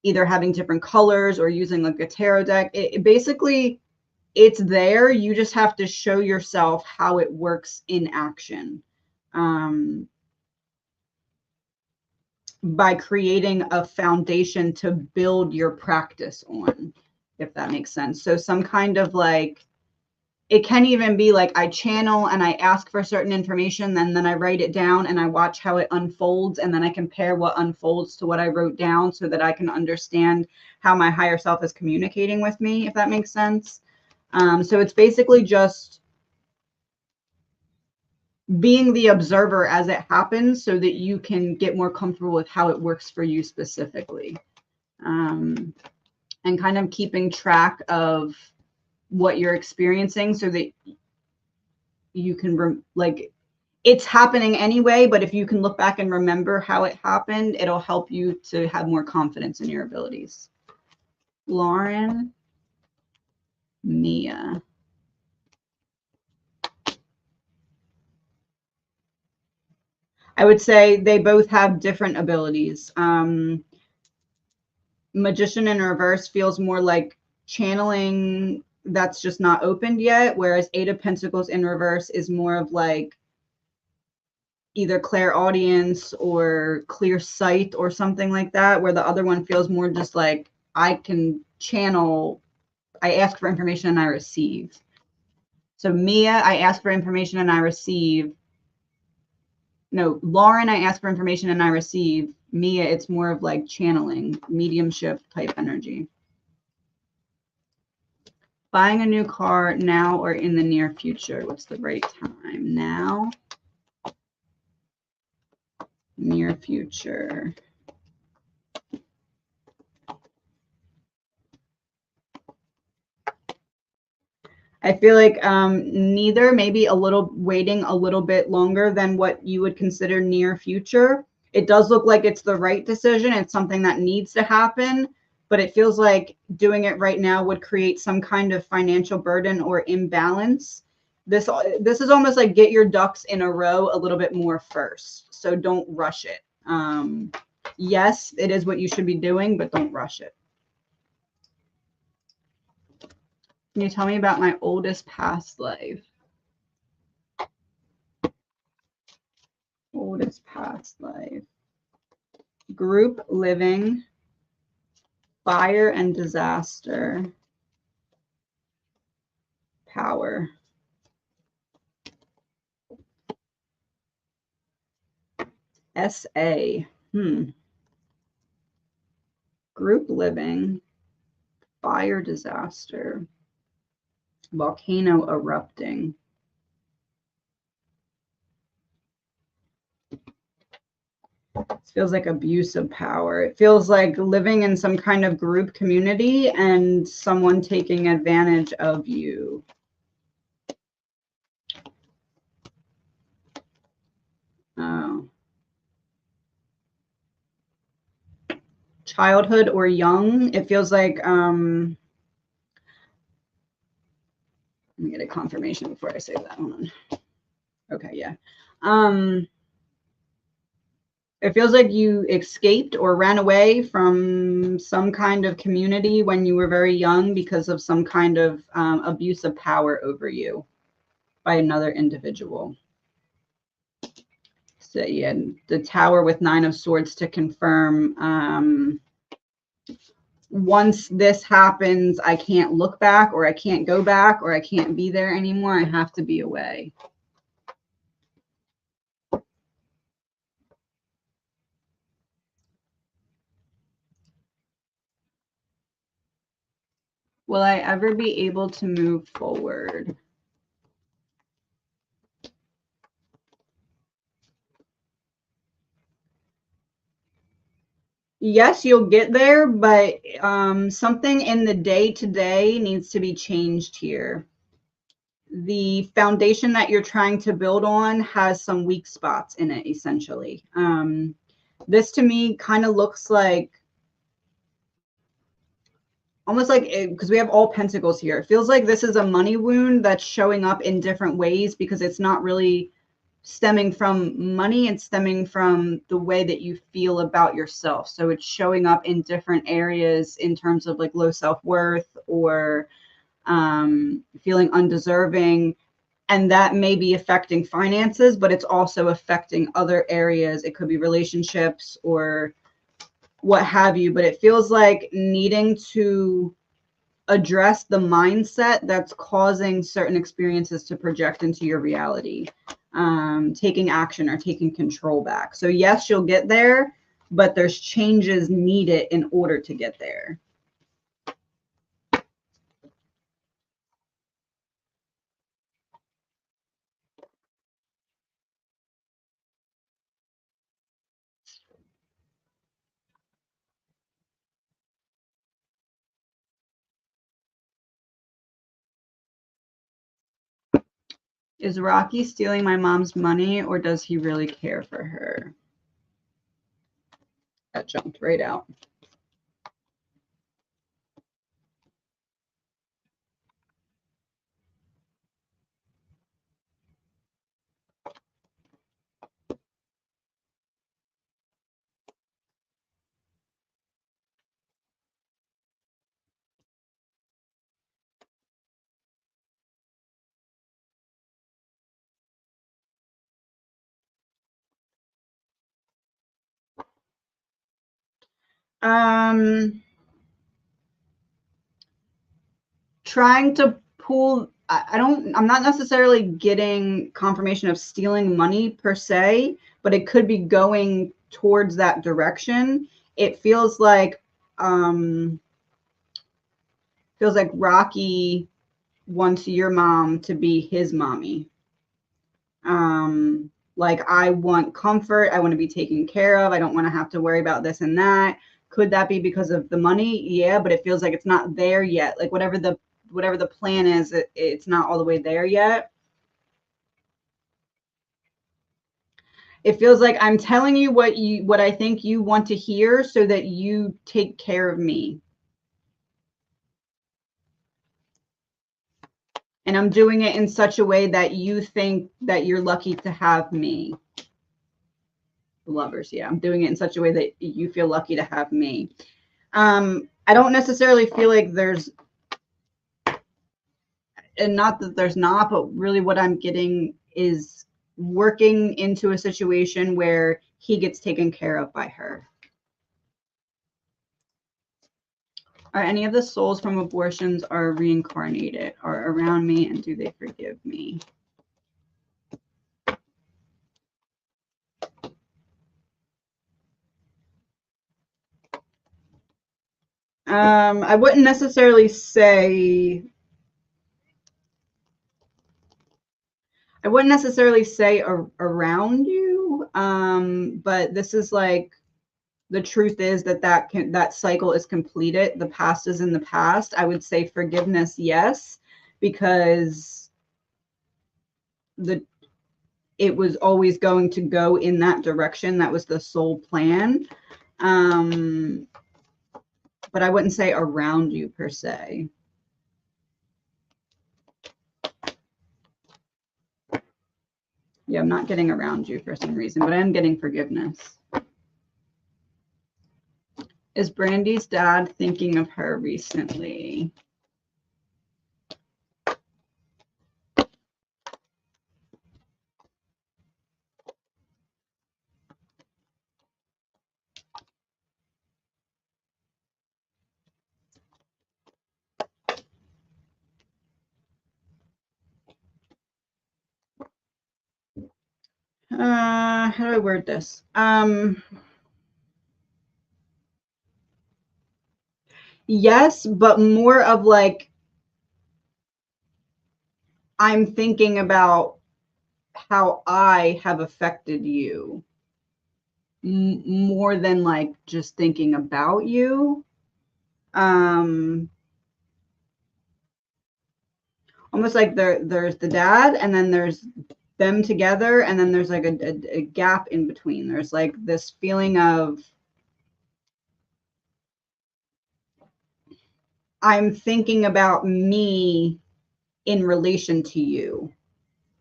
either having different colors or using like a tarot deck. It basically, it's there. You just have to show yourself how it works in action. by creating a foundation to build your practice on, if that makes sense. So some kind of like, it can even be like I channel and I ask for certain information, and then I write it down and I watch how it unfolds, and then I compare what unfolds to what I wrote down so that I can understand how my higher self is communicating with me, if that makes sense. So it's basically just being the observer as it happens so that you can get more comfortable with how it works for you specifically. And kind of keeping track of what you're experiencing so that you can like, it's happening anyway, but if you can look back and remember how it happened, it'll help you to have more confidence in your abilities. Lauren, Mia. I would say they both have different abilities. Magician in reverse feels more like channeling that's just not opened yet, whereas Eight of Pentacles in reverse is more of like either clairaudience or clear sight or something like that, where the other one feels more just like I can channel, I ask for information and I receive. So Mia, I ask for information and I receive. No, Lauren, I ask for information and I receive. Mia, it's more of like channeling, mediumship type energy. Buying a new car now or in the near future? What's the right time? Now, near future. I feel like neither, maybe a little, waiting a little bit longer than what you would consider near future. It does look like it's the right decision. It's something that needs to happen, but it feels like doing it right now would create some kind of financial burden or imbalance. This is almost like get your ducks in a row a little bit more first. So don't rush it. Yes, it is what you should be doing, but don't rush it. Can you tell me about my oldest past life? Oldest past life. Group living, fire and disaster, power. SA. Group living, fire disaster, volcano erupting. This feels like abuse of power. It feels like living in some kind of group community and someone taking advantage of you. Oh. Childhood or young. It feels like, let me get a confirmation before I say that. Hold on. Okay, yeah. It feels like you escaped or ran away from some kind of community when you were very young because of some kind of abuse of power over you by another individual. So yeah, the Tower with 9 of Swords to confirm. Once this happens, I can't look back, or I can't go back, or I can't be there anymore. I have to be away. Will I ever be able to move forward? Yes, you'll get there, but something in the day-to-day needs to be changed here. The foundation that you're trying to build on has some weak spots in it, essentially. This to me kind of looks like almost like, because we have all pentacles here, it feels like this is a money wound that's showing up in different ways because it's not really stemming from money, it's stemming from the way that you feel about yourself. So it's showing up in different areas in terms of like low self-worth or feeling undeserving. And that may be affecting finances, but it's also affecting other areas. It could be relationships or what have you, but it feels like needing to address the mindset that's causing certain experiences to project into your reality, taking action or taking control back. So yes, you'll get there, but there's changes needed in order to get there. Is Rocky stealing my mom's money, or does he really care for her? That jumped right out. Trying to pull, I'm not necessarily getting confirmation of stealing money per se, but it could be going towards that direction. It feels like Rocky wants your mom to be his mommy. Like, I want comfort, I want to be taken care of, I don't want to have to worry about this and that. Could that be because of the money? Yeah, but it feels like it's not there yet. Like whatever the plan is, it's not all the way there yet. It feels like I'm telling you what I think you want to hear so that you take care of me. And I'm doing it in such a way that you think that you're lucky to have me. Lovers, yeah. I'm doing it in such a way that you feel lucky to have me. I don't necessarily feel like there's, and not that there's not, but really what I'm getting is working into a situation where he gets taken care of by her. Are any of the souls from abortions are reincarnated or around me, and do they forgive me? I wouldn't necessarily say around you, but this is like, the truth is that cycle is completed. The past is in the past. I would say forgiveness, yes, because it was always going to go in that direction. That was the soul plan. But I wouldn't say around you per se. Yeah, I'm not getting around you for some reason, but I am getting forgiveness. Is Brandy's dad thinking of her recently? How do I word this? Yes, but more of like, I'm thinking about how I have affected you more than like just thinking about you. Almost like there's the dad, and then there's them together, and then there's like a gap in between. There's like this feeling of, I'm thinking about me in relation to you,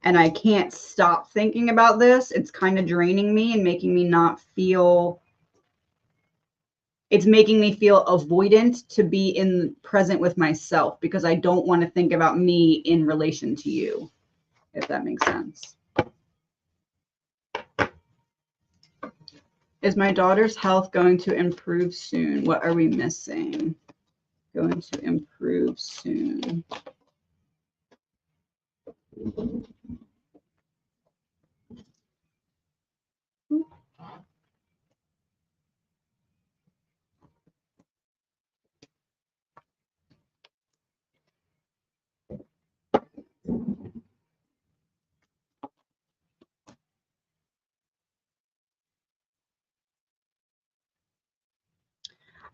and I can't stop thinking about this. It's kind of draining me and making me not feel, it's making me feel avoidant to be in present with myself, because I don't want to think about me in relation to you. if that makes sense. Is my daughter's health going to improve soon? What are we missing? Going to improve soon.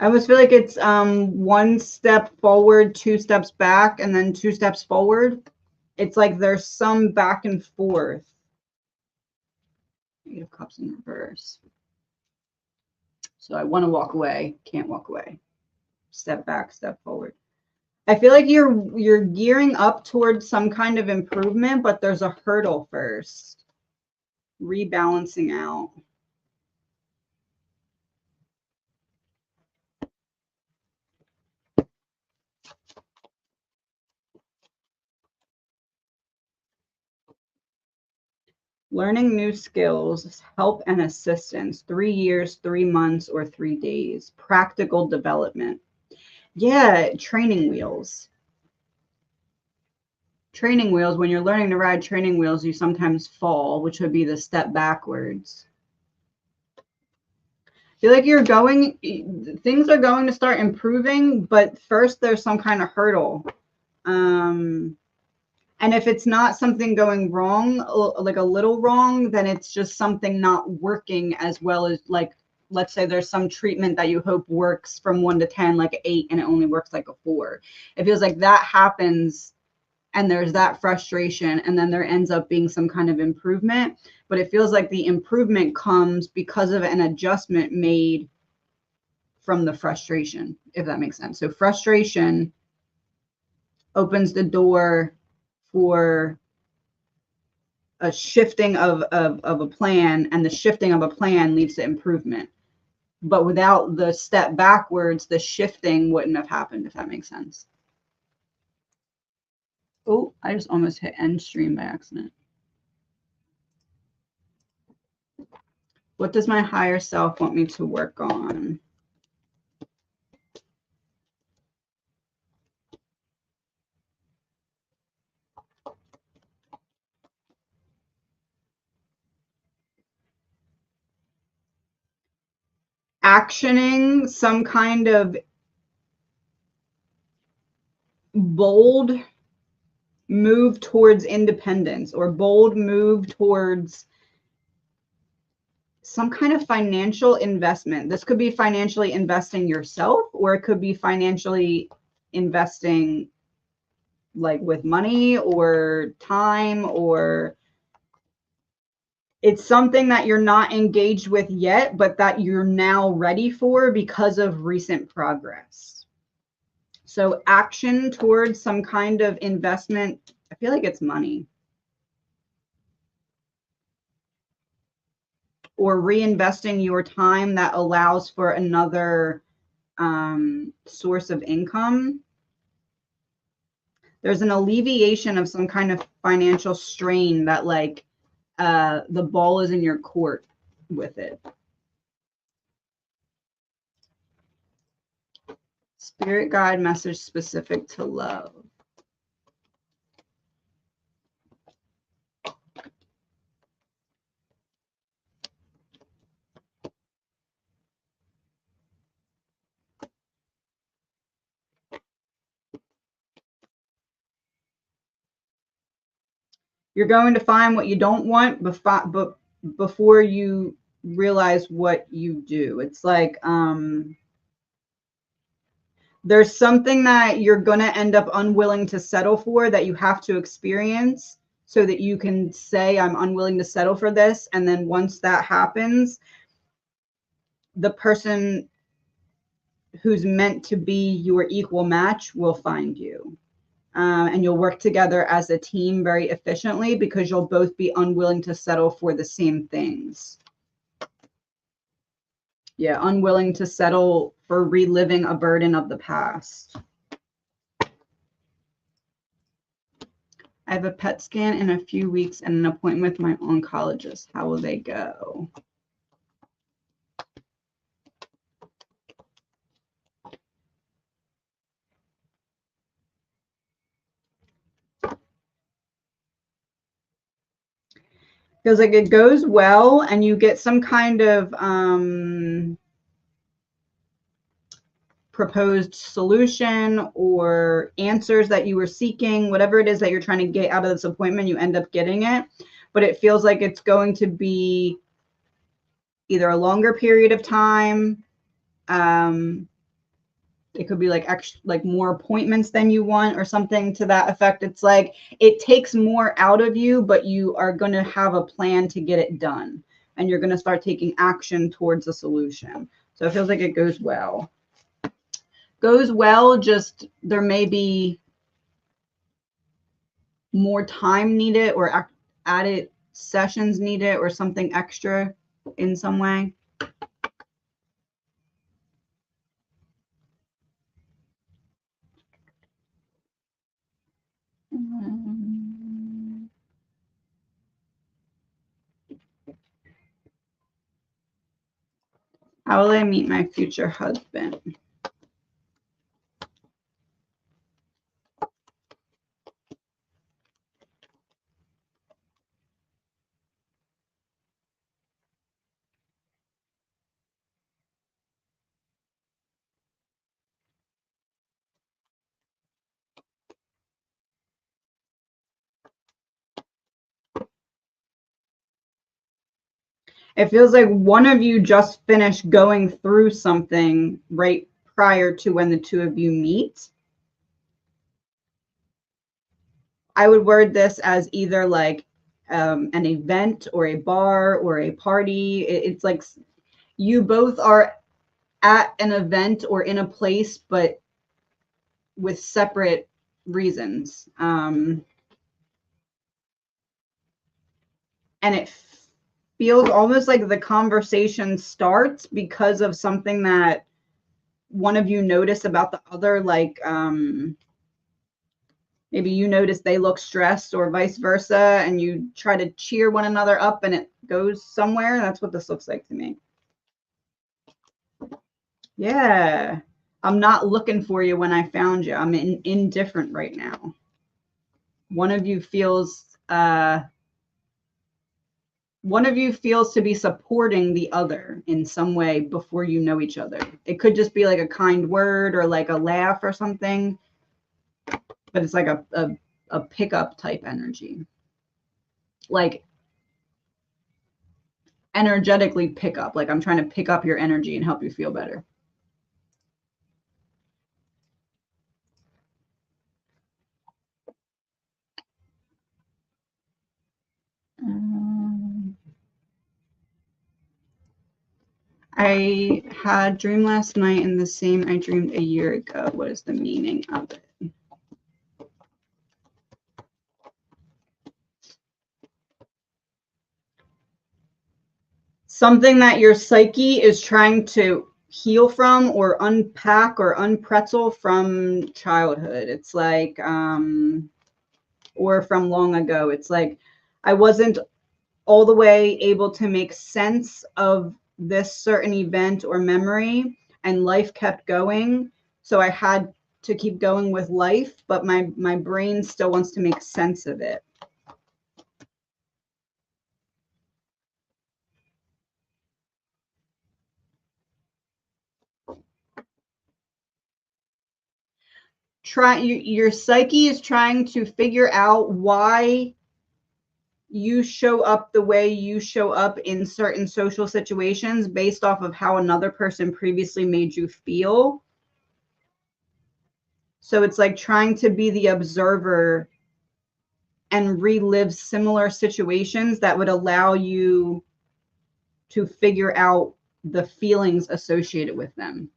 I almost feel like it's 1 step forward, 2 steps back, and then 2 steps forward. It's like there's some back and forth. 8 of Cups in reverse. So I want to walk away, can't walk away. Step back, step forward. I feel like you're gearing up towards some kind of improvement, but there's a hurdle first. Rebalancing out. Learning new skills, help and assistance, 3 years, 3 months, or 3 days. Practical development. Yeah, training wheels. Training wheels, when you're learning to ride training wheels, you sometimes fall, which would be the step backwards. I feel like things are going to start improving, but first there's some kind of hurdle. And if it's not something going wrong, like a little wrong, then it's just something not working as well as, like, let's say there's some treatment that you hope works from 1 to 10, like an 8, and it only works like a 4. It feels like that happens and there's that frustration, and then there ends up being some kind of improvement. But it feels like the improvement comes because of an adjustment made from the frustration, if that makes sense. So frustration opens the door for a shifting of a plan, and the shifting of a plan leads to improvement. But without the step backwards, the shifting wouldn't have happened, if that makes sense. Oh, I just almost hit end stream by accident. What does my higher self want me to work on? Actioning some kind of bold move towards independence, or bold move towards some kind of financial investment. This could be financially investing yourself, or it could be financially investing, like with money or time, or it's something that you're not engaged with yet, but that you're now ready for because of recent progress. So action towards some kind of investment. I feel like it's money. Or reinvesting your time that allows for another source of income. There's an alleviation of some kind of financial strain that, like, the ball is in your court with it. Spirit guide message specific to love. You're going to find what you don't want before you realize what you do. It's like, there's something that you're going to end up unwilling to settle for that you have to experience so that you can say, I'm unwilling to settle for this. And then once that happens, the person who's meant to be your equal match will find you. And you'll work together as a team very efficiently because you'll both be unwilling to settle for the same things. Yeah, unwilling to settle for reliving a burden of the past. I have a PET scan in a few weeks and an appointment with my oncologist. How will they go? Feels like it goes well and you get some kind of proposed solution or answers that you were seeking, whatever it is that you're trying to get out of this appointment, you end up getting it. But it feels like it's going to be either a longer period of time. It could be like more appointments than you want or something to that effect. It's like it takes more out of you, but you are going to have a plan to get it done and you're going to start taking action towards a solution. So it feels like it goes well. Goes well, just there may be more time needed or added sessions needed or something extra in some way. How will I meet my future husband? It feels like one of you just finished going through something right prior to when the two of you meet. I would word this as either like an event or a bar or a party. It's like you both are at an event or in a place, but with separate reasons. And it feels almost like the conversation starts because of something that one of you notice about the other, like maybe you notice they look stressed or vice versa, and you try to cheer one another up and it goes somewhere. That's what this looks like to me. Yeah. I'm not looking for you when I found you. I'm indifferent right now. One of you feels to be supporting the other in some way before you know each other. It could just be like a kind word or like a laugh or something, but it's like a pickup type energy. Like energetically pick up. Like I'm trying to pick up your energy and help you feel better. I had a dream last night and the same I dreamed a year ago. What is the meaning of it? Something that your psyche is trying to heal from or unpack or unpretzel from childhood. It's like, or from long ago. It's like, I wasn't all the way able to make sense of this certain event or memory, and life kept going. So I had to keep going with life, but my brain still wants to make sense of it. Your psyche is trying to figure out why you show up the way you show up in certain social situations based off of how another person previously made you feel. So it's like trying to be the observer and relive similar situations that would allow you to figure out the feelings associated with them.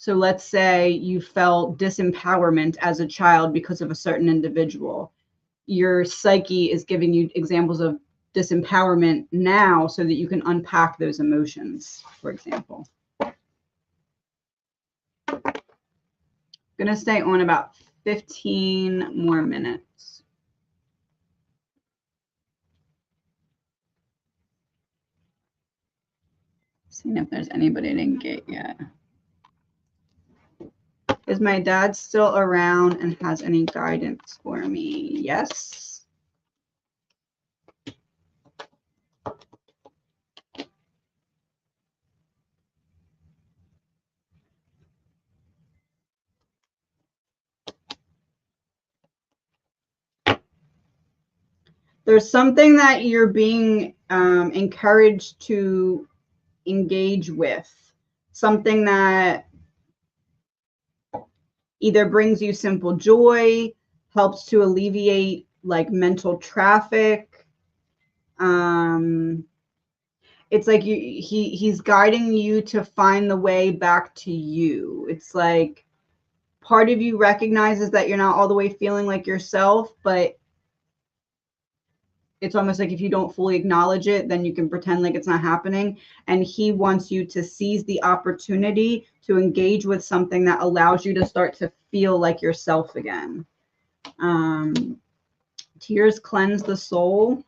So let's say you felt disempowerment as a child because of a certain individual. Your psyche is giving you examples of disempowerment now so that you can unpack those emotions, for example. Gonna stay on about 15 more minutes. Seeing if there's anybody I didn't get yet. Is my dad still around and has any guidance for me? Yes. There's something that you're being encouraged to engage with, something that either brings you simple joy, helps to alleviate like mental traffic. It's like he's guiding you to find the way back to you. It's like part of you recognizes that you're not all the way feeling like yourself, but it's almost like if you don't fully acknowledge it, then you can pretend like it's not happening. And he wants you to seize the opportunity to engage with something that allows you to start to feel like yourself again. Tears cleanse the soul.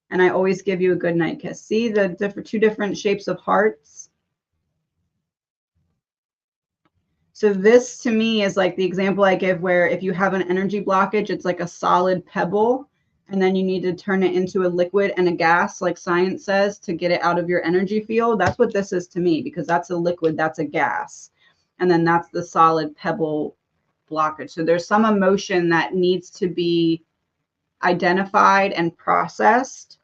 And I always give you a good night kiss. See the two different shapes of hearts? So this to me is like the example I give where if you have an energy blockage, it's like a solid pebble. And then you need to turn it into a liquid and a gas, like science says, to get it out of your energy field. That's what this is to me, because that's a liquid, that's a gas. And then that's the solid pebble blockage. So there's some emotion that needs to be identified and processed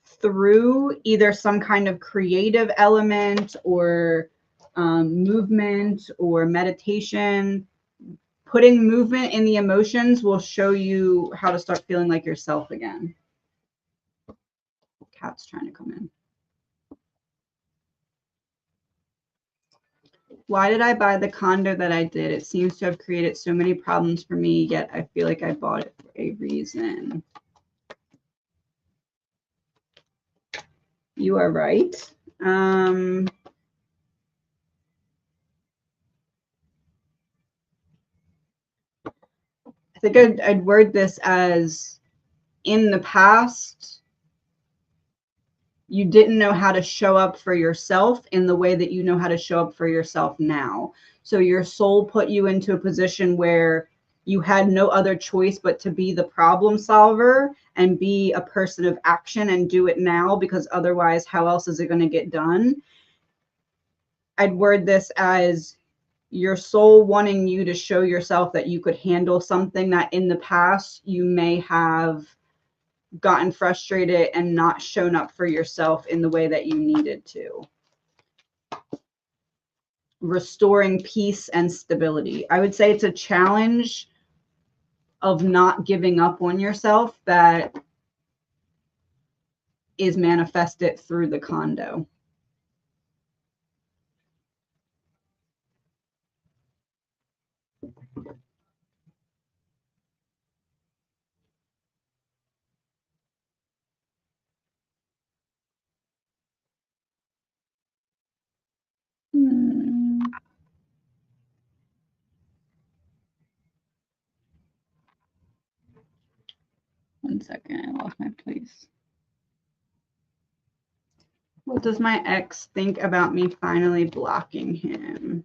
through either some kind of creative element or movement or meditation. Putting movement in the emotions will show you how to start feeling like yourself again. Cat's trying to come in. Why did I buy the condo that I did? It seems to have created so many problems for me, yet I feel like I bought it for a reason. You are right. I think I'd word this as, in the past, you didn't know how to show up for yourself in the way that you know how to show up for yourself now. So your soul put you into a position where you had no other choice but to be the problem solver and be a person of action and do it now, because otherwise, how else is it going to get done? I'd word this as your soul wanting you to show yourself that you could handle something that in the past you may have gotten frustrated and not shown up for yourself in the way that you needed to. Restoring peace and stability. I would say it's a challenge of not giving up on yourself that is manifested through the condo. One second, I lost my place. What does my ex think about me finally blocking him?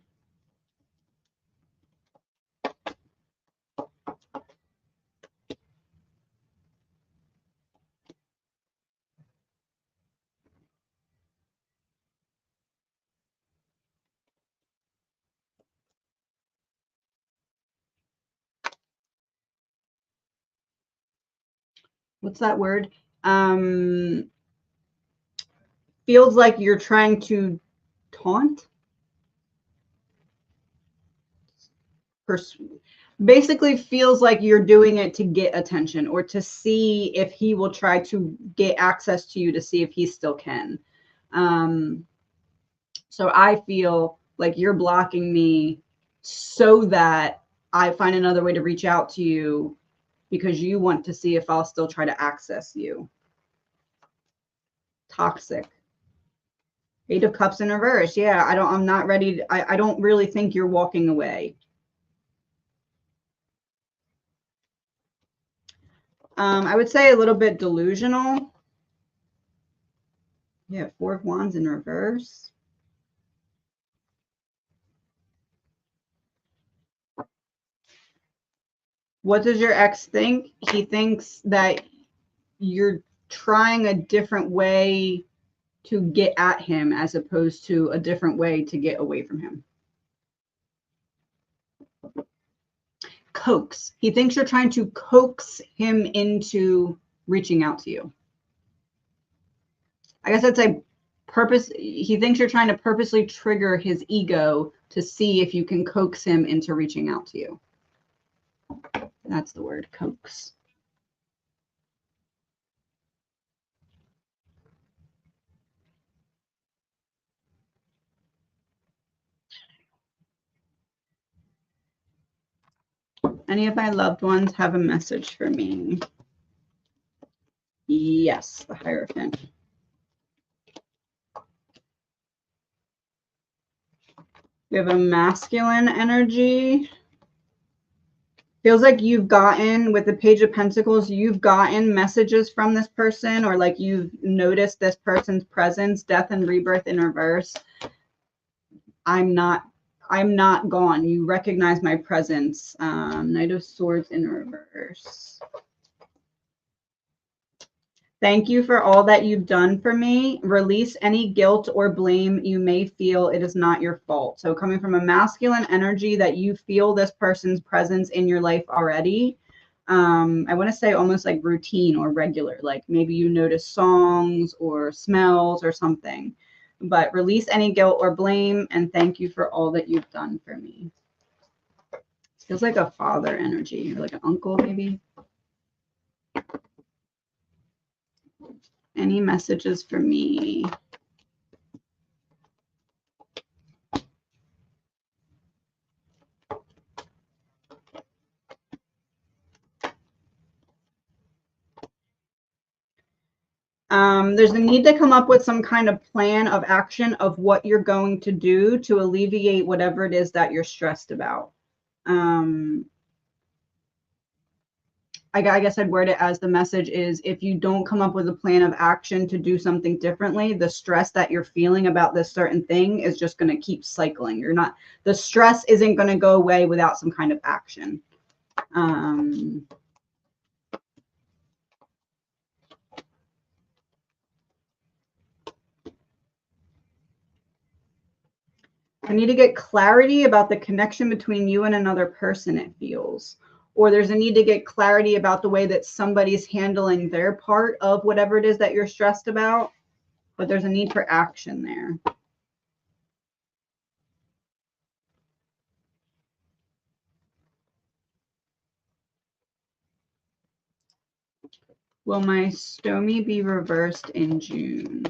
What's that word? Feels like you're trying to taunt. Basically feels like you're doing it to get attention or to see if he will try to get access to you, to see if he still can. So I feel like you're blocking me so that I find another way to reach out to you, because you want to see if I'll still try to access you. Toxic. Eight of Cups in reverse. Yeah, I'm not ready. I don't really think you're walking away. I would say a little bit delusional. Yeah, 4 of Wands in reverse. What does your ex think? He thinks that you're trying a different way to get at him as opposed to a different way to get away from him. Coax. He thinks you're trying to coax him into reaching out to you. I guess I'd say purpose. He thinks you're trying to purposely trigger his ego to see if you can coax him into reaching out to you. That's the word, coax. Any of my loved ones have a message for me? Yes, the Hierophant. We have a masculine energy. Feels like you've gotten, with the Page of Pentacles, you've gotten messages from this person, or like you've noticed this person's presence. Death and Rebirth in reverse. I'm not gone. You recognize my presence. Knight of Swords in reverse. Thank you for all that you've done for me. Release any guilt or blame you may feel. It is not your fault. So coming from a masculine energy that you feel this person's presence in your life already. I want to say almost like routine or regular, like maybe you notice songs or smells or something. But release any guilt or blame, and thank you for all that you've done for me. It feels like a father energy, or like an uncle maybe. Any messages for me? There's a need to come up with some kind of plan of action of what you're going to do to alleviate whatever it is that you're stressed about. I guess I'd word it as the message is, if you don't come up with a plan of action to do something differently, the stress that you're feeling about this certain thing is just going to keep cycling. The stress isn't going to go away without some kind of action. I need to get clarity about the connection between you and another person, it feels. Or there's a need to get clarity about the way that somebody's handling their part of whatever it is that you're stressed about. But there's a need for action there. Will my Stormy be reversed in June?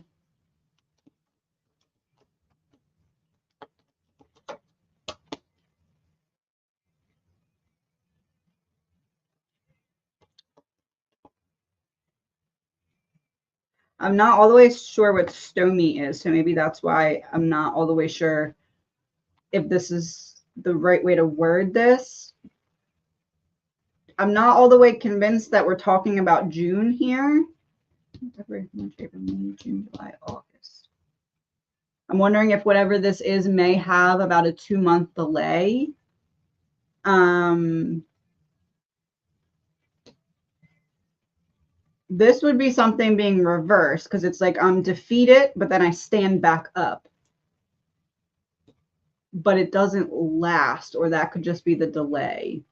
I'm not all the way sure what Stormy is, so maybe that's why I'm not all the way sure if this is the right way to word this. I'm not all the way convinced that we're talking about June here. February, March, April, May, June, July, August. I'm wondering if whatever this is may have about a 2-month delay. This would be something being reversed, because it's like I'm defeated, but then I stand back up. But it doesn't last, or that could just be the delay.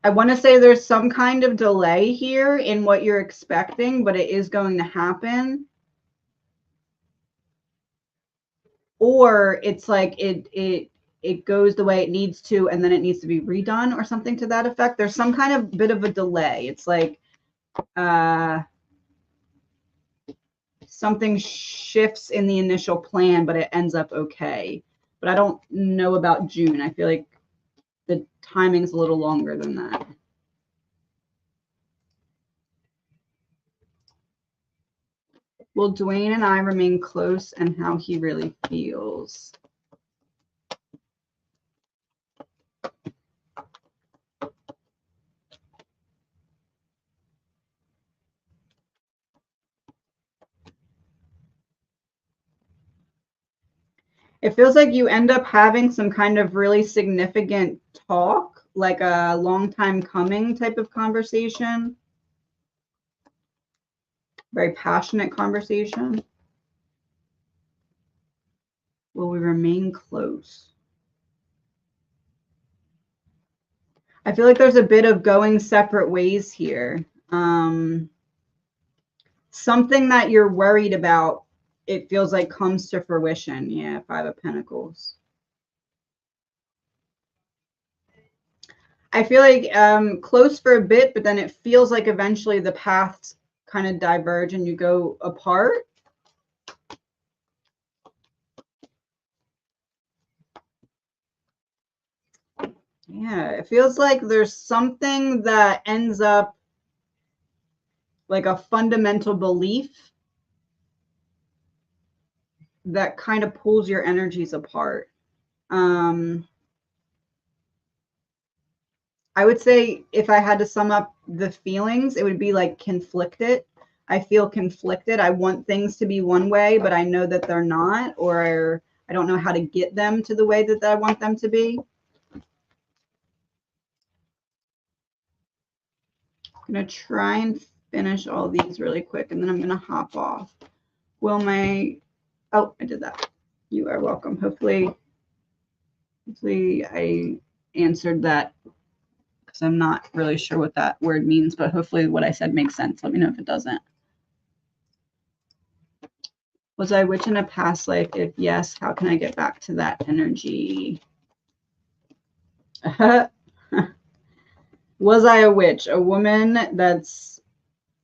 I want to say there's some kind of delay here in what you're expecting, but it is going to happen. Or it's like it goes the way it needs to, and then it needs to be redone or something to that effect. There's some kind of bit of a delay. It's like something shifts in the initial plan, but it ends up okay. But I don't know about June. I feel like the timing's a little longer than that. Will Dwayne and I remain close, and how he really feels? It feels like you end up having some kind of really significant talk, like a long time coming type of conversation. Very passionate conversation. Will we remain close? I feel like there's a bit of going separate ways here. Something that you're worried about, it feels like comes to fruition. Yeah, Five of Pentacles. I feel like close for a bit, but then it feels like eventually the paths kind of diverge and you go apart. Yeah, it feels like there's something that ends up like a fundamental belief that kind of pulls your energies apart. I would say if I had to sum up the feelings, it would be like conflicted. I feel conflicted. I want things to be one way, but I know that they're not, or I don't know how to get them to the way that I want them to be. I'm going to try and finish all these really quick, and then I'm going to hop off. Will my... Oh, I did that. You are welcome. Hopefully I answered that, because I'm not really sure what that word means, but hopefully what I said makes sense. Let me know if it doesn't. Was I a witch in a past life? If yes, how can I get back to that energy? Was I a witch? A woman that's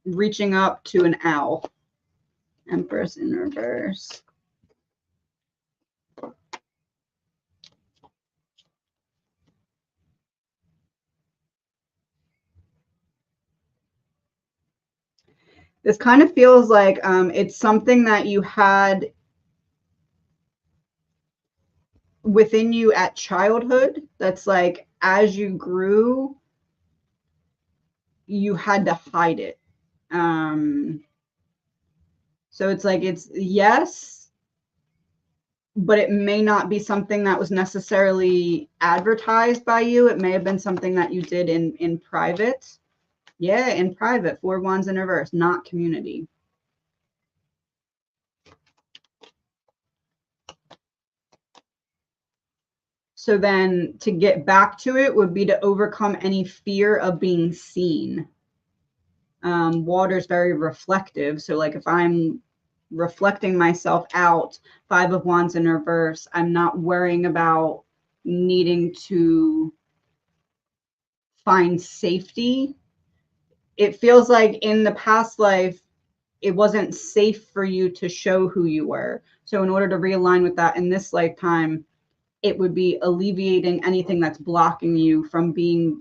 reaching up to an owl. Empress in reverse. This kind of feels like it's something that you had within you at childhood. That's like, as you grew, you had to hide it. So it's like, it's yes, but it may not be something that was necessarily advertised by you. It may have been something that you did in private. Yeah, in private. Four Wands in reverse, not community. So then to get back to it would be to overcome any fear of being seen. Water is very reflective. So like if I'm reflecting myself out, Five of Wands in reverse, I'm not worrying about needing to find safety. It feels like in the past life, it wasn't safe for you to show who you were. So in order to realign with that in this lifetime, it would be alleviating anything that's blocking you from being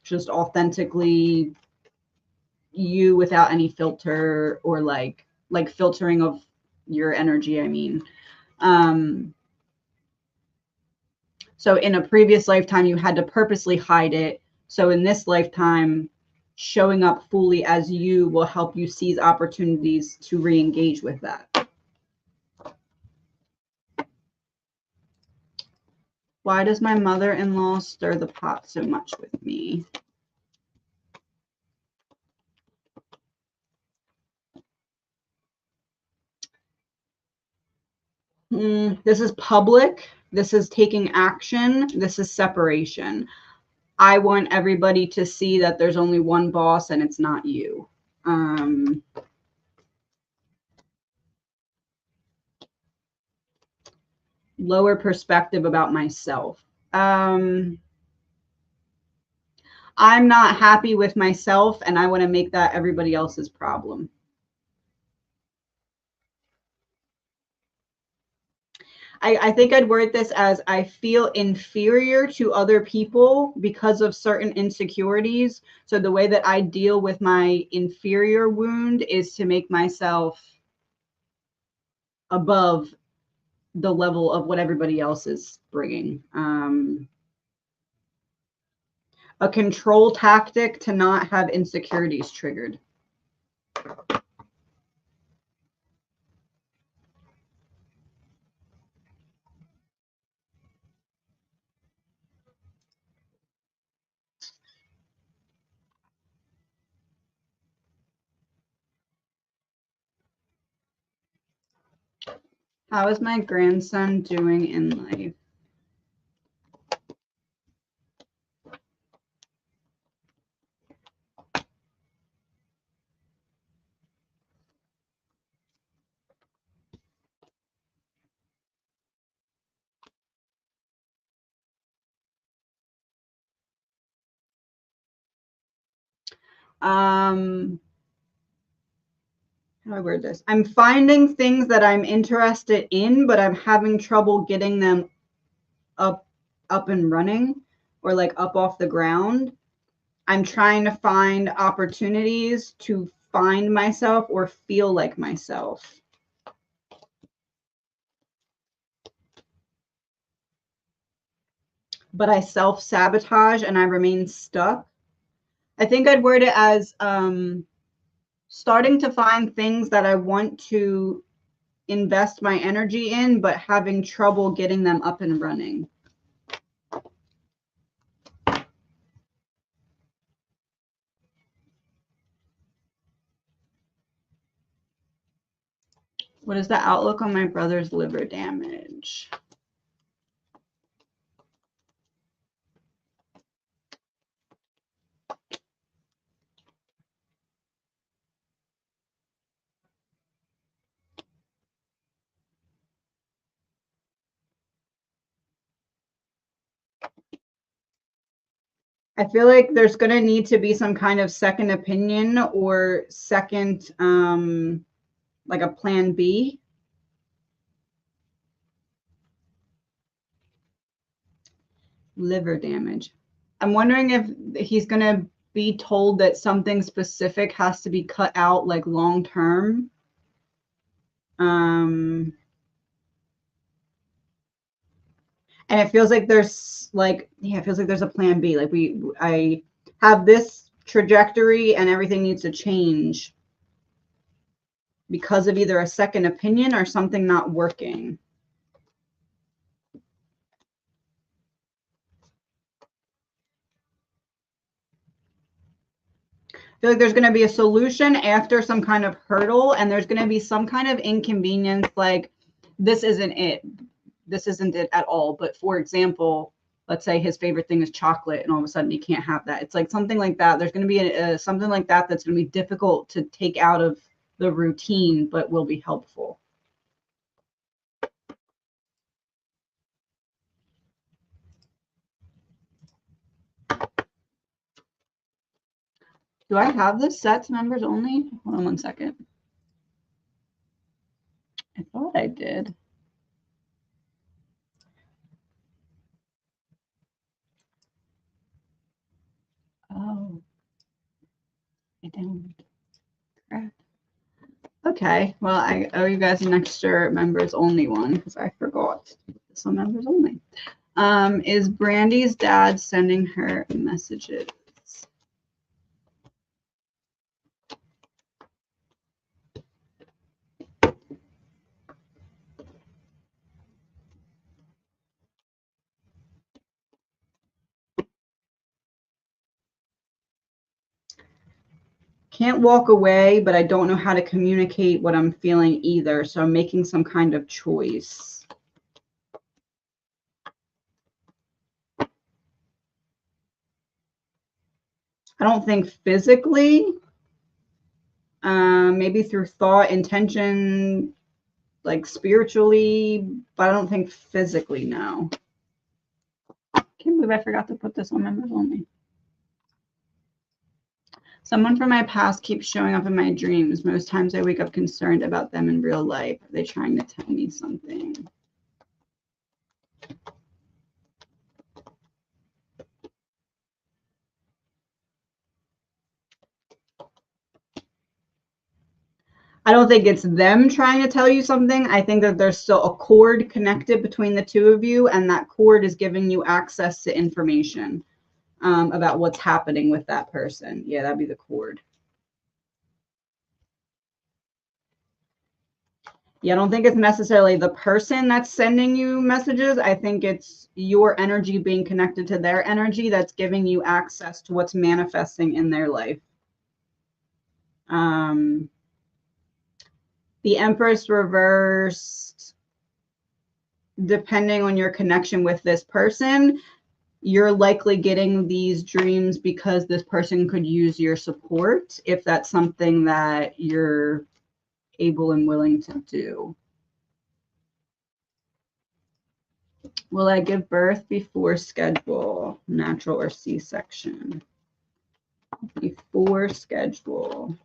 just authentically you without any filter or like filtering of your energy. I mean, so in a previous lifetime, you had to purposely hide it. So in this lifetime, showing up fully as you will help you seize opportunities to re-engage with that. Why does my mother-in-law stir the pot so much with me? This is public. This is taking action. This is separation. I want everybody to see that there's only one boss and it's not you. Lower perspective about myself. I'm not happy with myself and I want to make that everybody else's problem. I think I'd word this as I feel inferior to other people because of certain insecurities. So the way that I deal with my inferior wound is to make myself above the level of what everybody else is bringing. A control tactic to not have insecurities triggered. How is my grandson doing in life? How do I word this? I'm finding things that I'm interested in, but I'm having trouble getting them up and running, or like up off the ground. I'm trying to find opportunities to find myself or feel like myself. But I self-sabotage and I remain stuck. I think I'd word it as starting to find things that I want to invest my energy in, but having trouble getting them up and running. What is the outlook on my brother's liver damage? I feel like there's going to need to be some kind of second opinion or second, like a plan B. Liver damage. I'm wondering if he's going to be told that something specific has to be cut out, like long term. And it feels like there's like, yeah, it feels like there's a plan B. Like I have this trajectory and everything needs to change because of either a second opinion or something not working. I feel like there's going to be a solution after some kind of hurdle, and there's going to be some kind of inconvenience, like this isn't it. This isn't it at all. But for example, let's say his favorite thing is chocolate and all of a sudden he can't have that. It's like something like that. There's going to be something like that that's going to be difficult to take out of the routine, but will be helpful. Do I have this set to members only? Hold on one second. I thought I did. Oh, I don't. Crap. Okay, well, I owe you guys an extra members only one because I forgot to put this on members only. Is Brandy's dad sending her messages? Can't walk away, but I don't know how to communicate what I'm feeling either. So I'm making some kind of choice. I don't think physically, maybe through thought, intention, like spiritually, but I don't think physically, no. Can't believe I forgot to put this on members only. Someone from my past keeps showing up in my dreams. Most times I wake up concerned about them in real life. Are they trying to tell me something? I don't think it's them trying to tell you something. I think that there's still a cord connected between the two of you, and that cord is giving you access to information about what's happening with that person. Yeah, that'd be the cord. Yeah, I don't think it's necessarily the person that's sending you messages. I think it's your energy being connected to their energy that's giving you access to what's manifesting in their life. The Empress reversed. depending on your connection with this person, you're likely getting these dreams because this person could use your support if that's something that you're able and willing to do. Will I give birth before schedule, natural or C-section? Before schedule.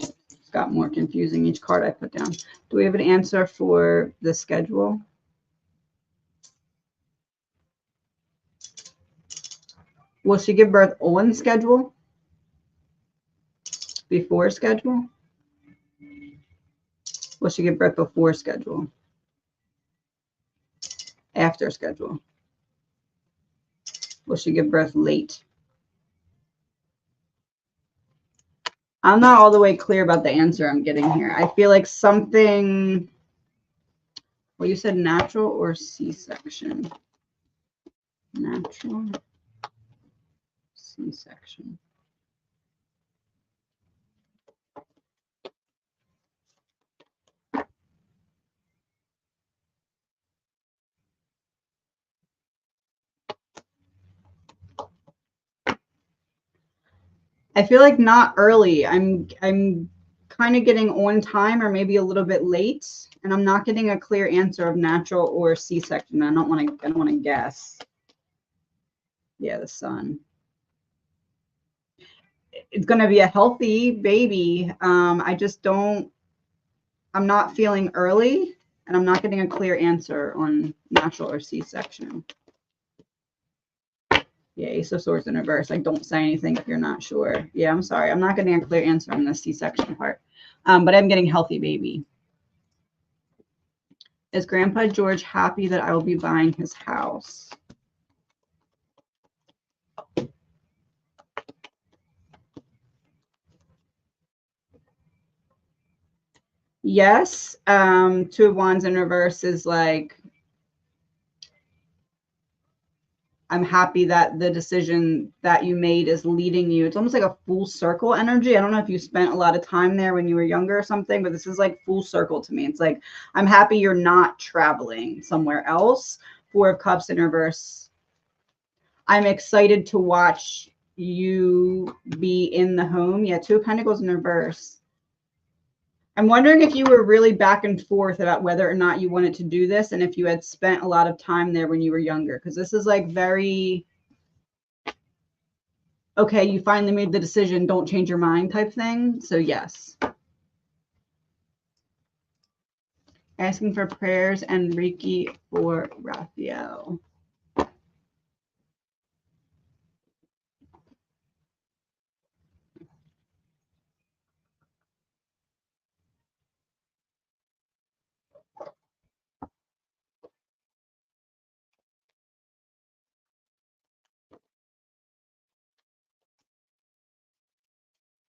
It's got more confusing each card I put down. Do we have an answer for the schedule? Will she give birth on schedule? Before schedule? Will she give birth before schedule? After schedule? Will she give birth late? I'm not all the way clear about the answer I'm getting here. I feel like something, well, you said natural or C-section? Natural, C-section. I feel like not early. I'm kind of getting on time or maybe a little bit late, and I'm not getting a clear answer of natural or C-section. I don't want to guess. Yeah, the sun. It's going to be a healthy baby. I just don't, I'm not feeling early, and I'm not getting a clear answer on natural or C-section. Yeah, Ace of Swords in reverse. Like, don't say anything if you're not sure. Yeah, I'm sorry. I'm not getting a clear answer on the C-section part. But I'm getting healthy baby. Is Grandpa George happy that I will be buying his house? Yes. Two of Wands in reverse is like, I'm happy that the decision that you made is leading you. It's almost like a full circle energy. I don't know if you spent a lot of time there when you were younger or something, but this is like full circle to me. It's like, I'm happy you're not traveling somewhere else. Four of Cups in reverse. I'm excited to watch you be in the home. Yeah, Two of Pentacles in reverse. I'm wondering if you were really back and forth about whether or not you wanted to do this and if you had spent a lot of time there when you were younger, because this is like very, okay, you finally made the decision, don't change your mind type thing. So yes. Asking for prayers and Reiki for Raphael.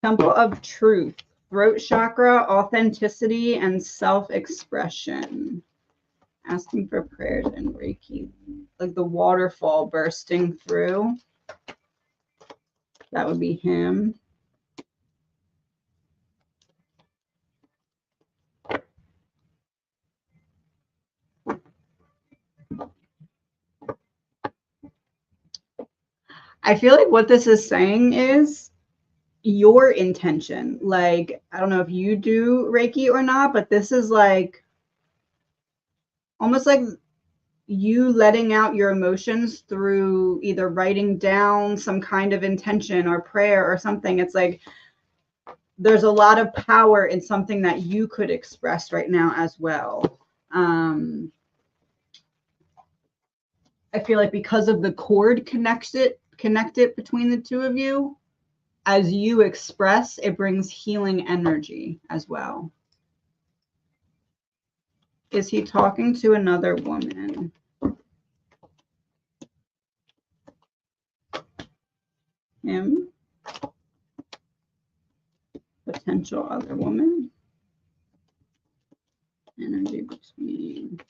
Temple of Truth. Throat chakra, authenticity, and self-expression. Asking for prayers and Reiki. Like the waterfall bursting through. That would be him. I feel like what this is saying is your intention. Like, I don't know if you do Reiki or not, but this is like almost like you letting out your emotions through either writing down some kind of intention or prayer or something. It's like there's a lot of power in something that you could express right now as well. I feel like because of the cord connected between the two of you, as you express, it brings healing energy as well. Is he talking to another woman? Him? Potential other woman? Energy between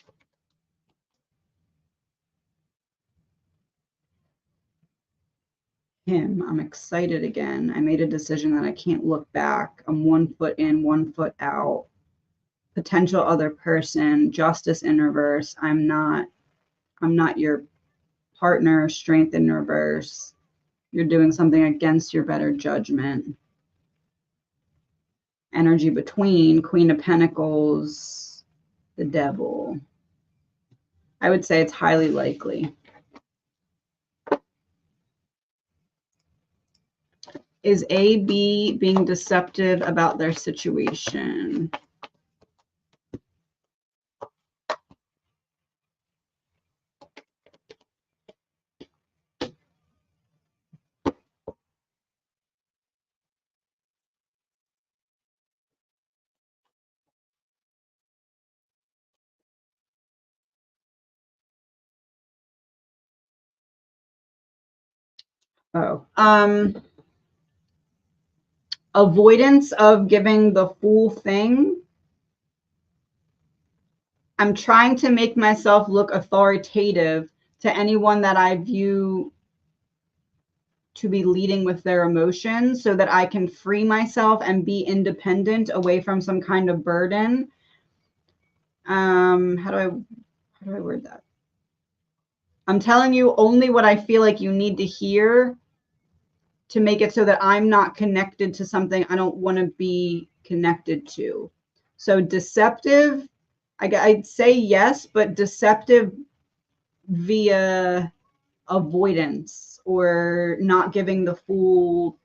him. I'm excited again. I made a decision that I can't look back. I'm 1 foot in, 1 foot out. Potential other person, justice in reverse. I'm not your partner, strength in reverse. You're doing something against your better judgment. Energy between, Queen of Pentacles, the Devil. I would say it's highly likely. Is AB being deceptive about their situation? Oh, avoidance of giving the full thing. I'm trying to make myself look authoritative to anyone that I view to be leading with their emotions so that I can free myself and be independent away from some kind of burden. How do I word that? I'm telling you only what I feel like you need to hear to make it so that I'm not connected to something I don't want to be connected to. So deceptive, I'd say yes, but deceptive via avoidance or not giving the full,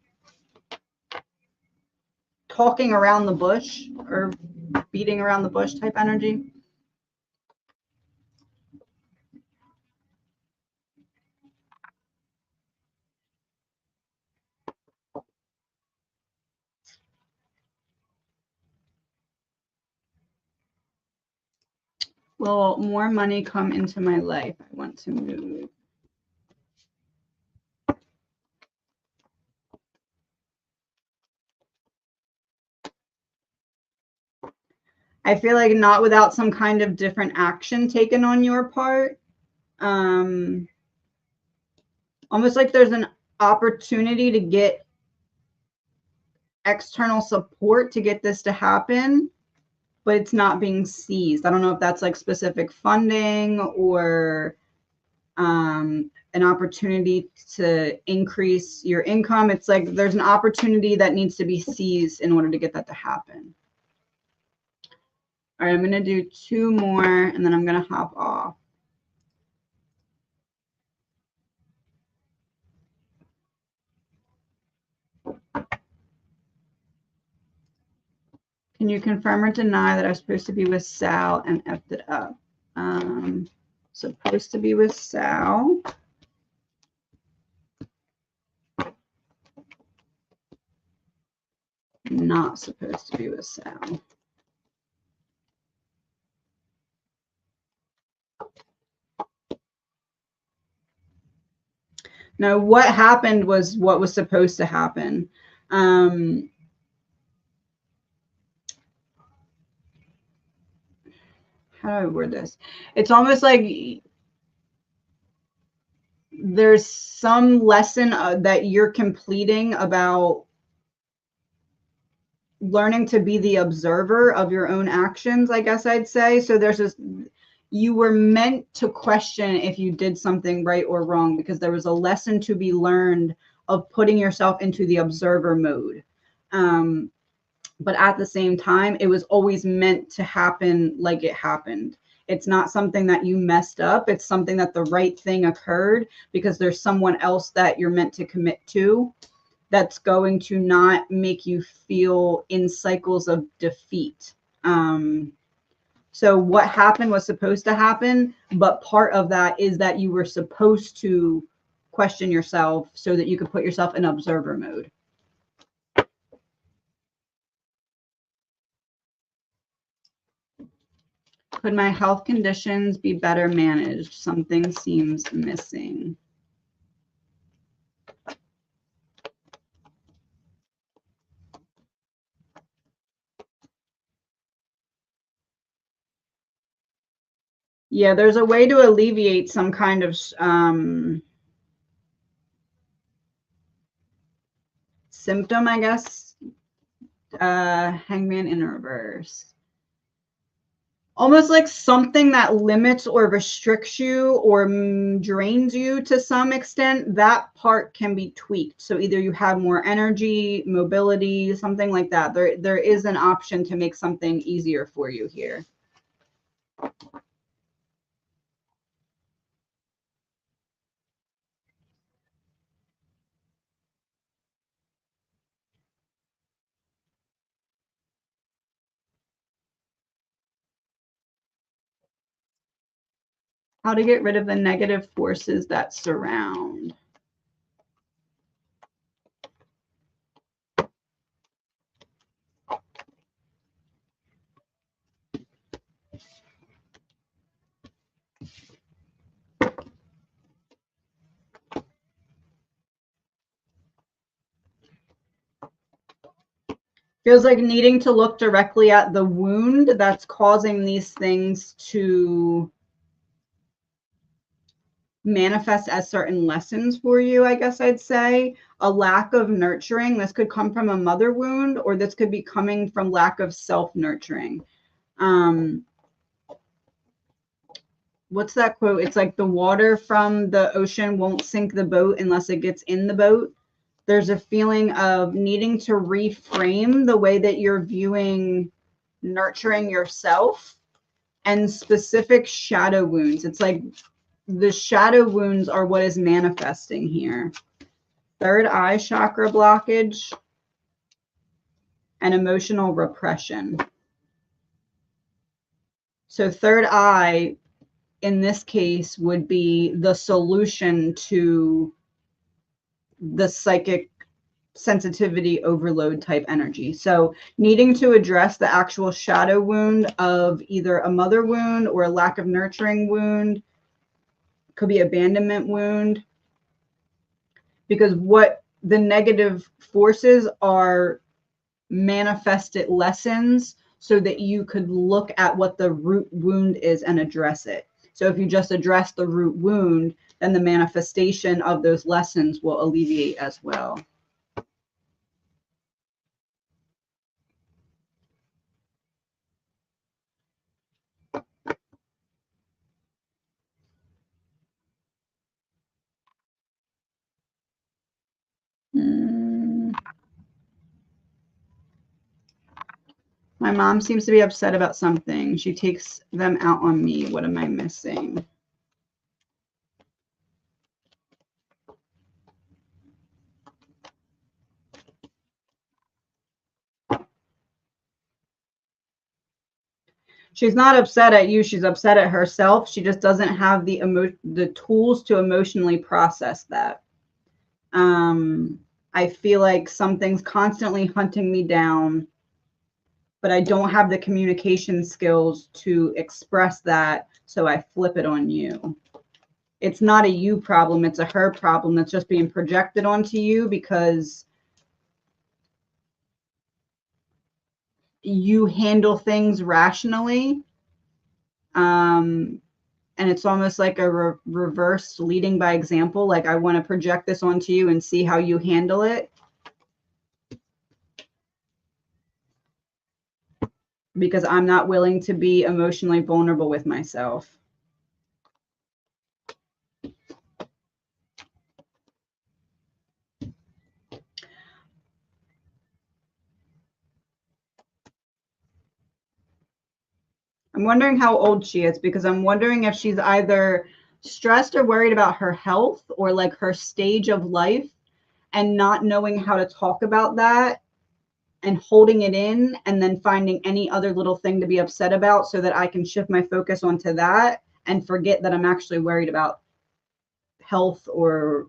talking around the bush or beating around the bush type energy. Will more money come into my life? I want to move. I feel like not without some kind of different action taken on your part. Almost like there's an opportunity to get external support to get this to happen, but it's not being seized. I don't know if that's like specific funding or an opportunity to increase your income. It's like there's an opportunity that needs to be seized in order to get that to happen. All right, I'm going to do 2 more and then I'm going to hop off. Can you confirm or deny that I was supposed to be with Sal and effed it up? Supposed to be with Sal. Not supposed to be with Sal. No, what happened was what was supposed to happen. How do I word this? It's almost like there's some lesson that you're completing about learning to be the observer of your own actions, I guess I'd say. So there's this, you were meant to question if you did something right or wrong because there was a lesson to be learned of putting yourself into the observer mode. But at the same time, it was always meant to happen like it happened. It's not something that you messed up. It's something that the right thing occurred because there's someone else that you're meant to commit to that's going to not make you feel in cycles of defeat. So what happened was supposed to happen, but part of that is that you were supposed to question yourself so that you could put yourself in observer mode. Could my health conditions be better managed? Something seems missing. Yeah, there's a way to alleviate some kind of symptom, I guess. Hangman in reverse. Almost like something that limits or restricts you or drains you to some extent, that part can be tweaked. So either you have more energy, mobility, something like that. There is an option to make something easier for you here. How to get rid of the negative forces that surround. Feels like needing to look directly at the wound that's causing these things to manifest as certain lessons for you, I guess I'd say. A lack of nurturing. This could come from a mother wound, or this could be coming from lack of self-nurturing. What's that quote? It's like the water from the ocean won't sink the boat unless it gets in the boat. There's a feeling of needing to reframe the way that you're viewing nurturing yourself and specific shadow wounds. It's like the shadow wounds are what is manifesting here. Third eye chakra blockage and emotional repression. So third eye in this case would be the solution to the psychic sensitivity overload type energy. So needing to address the actual shadow wound of either a mother wound or a lack of nurturing wound, could be abandonment wound, because what the negative forces are manifested lessons so that you could look at what the root wound is and address it. So if you just address the root wound, then the manifestation of those lessons will alleviate as well. My mom seems to be upset about something. She takes them out on me. What am I missing? She's not upset at you. She's upset at herself. She just doesn't have the tools to emotionally process that. I feel like something's constantly hunting me down, but I don't have the communication skills to express that, so I flip it on you. It's not a you problem, it's a her problem that's just being projected onto you because you handle things rationally. And it's almost like a reverse leading by example. Like, I want to project this onto you and see how you handle it, because I'm not willing to be emotionally vulnerable with myself. I'm wondering how old she is, because I'm wondering if she's either stressed or worried about her health or like her stage of life and not knowing how to talk about that and holding it in and then finding any other little thing to be upset about so that I can shift my focus onto that and forget that I'm actually worried about health or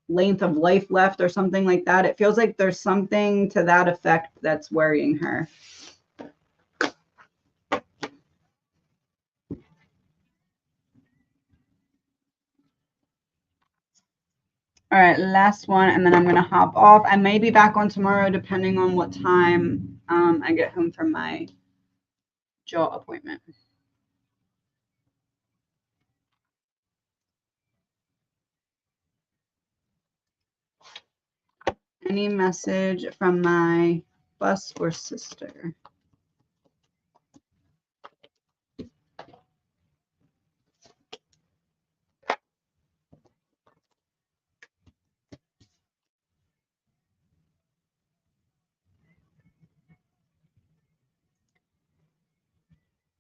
length of life left or something like that. It feels like there's something to that effect that's worrying her. All right, last one, and then I'm going to hop off. I may be back on tomorrow depending on what time I get home from my jaw appointment. Any message from my bus or sister?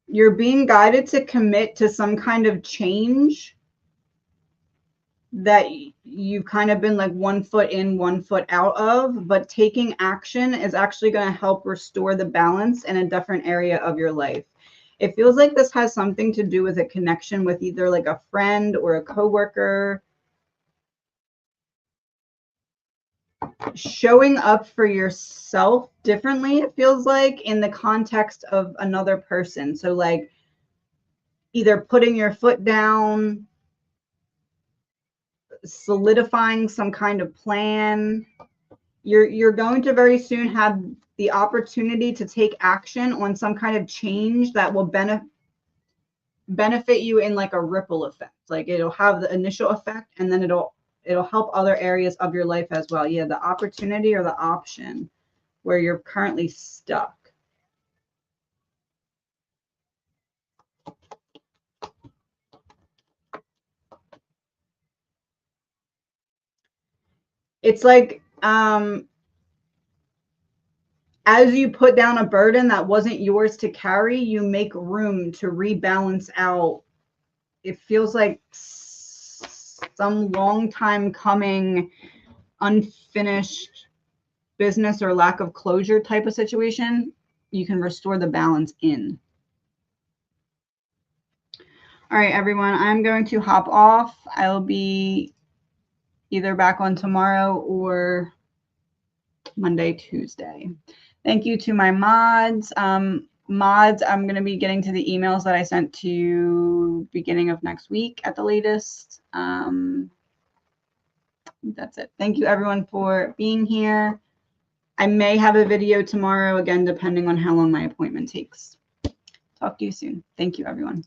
You're being guided to commit to some kind of change that you've kind of been like 1 foot in, 1 foot out of, but taking action is actually going to help restore the balance in a different area of your life. It feels like this has something to do with a connection with either like a friend or a coworker. Showing up for yourself differently, it feels like, in the context of another person. So like either putting your foot down, solidifying some kind of plan. You're going to very soon have the opportunity to take action on some kind of change that will benefit you in like a ripple effect. Like it'll have the initial effect and then it'll help other areas of your life as well. Yeah, the opportunity or the option where you're currently stuck. It's like as you put down a burden that wasn't yours to carry, you make room to rebalance out. It feels like some long time coming, unfinished business or lack of closure type of situation. You can restore the balance in. All right, everyone, I'm going to hop off. I'll be either back on tomorrow or Monday, Tuesday. Thank you to my mods. Mods, I'm going to be getting to the emails that I sent to you beginning of next week at the latest. That's it. Thank you, everyone, for being here. I may have a video tomorrow, again, depending on how long my appointment takes. Talk to you soon. Thank you, everyone.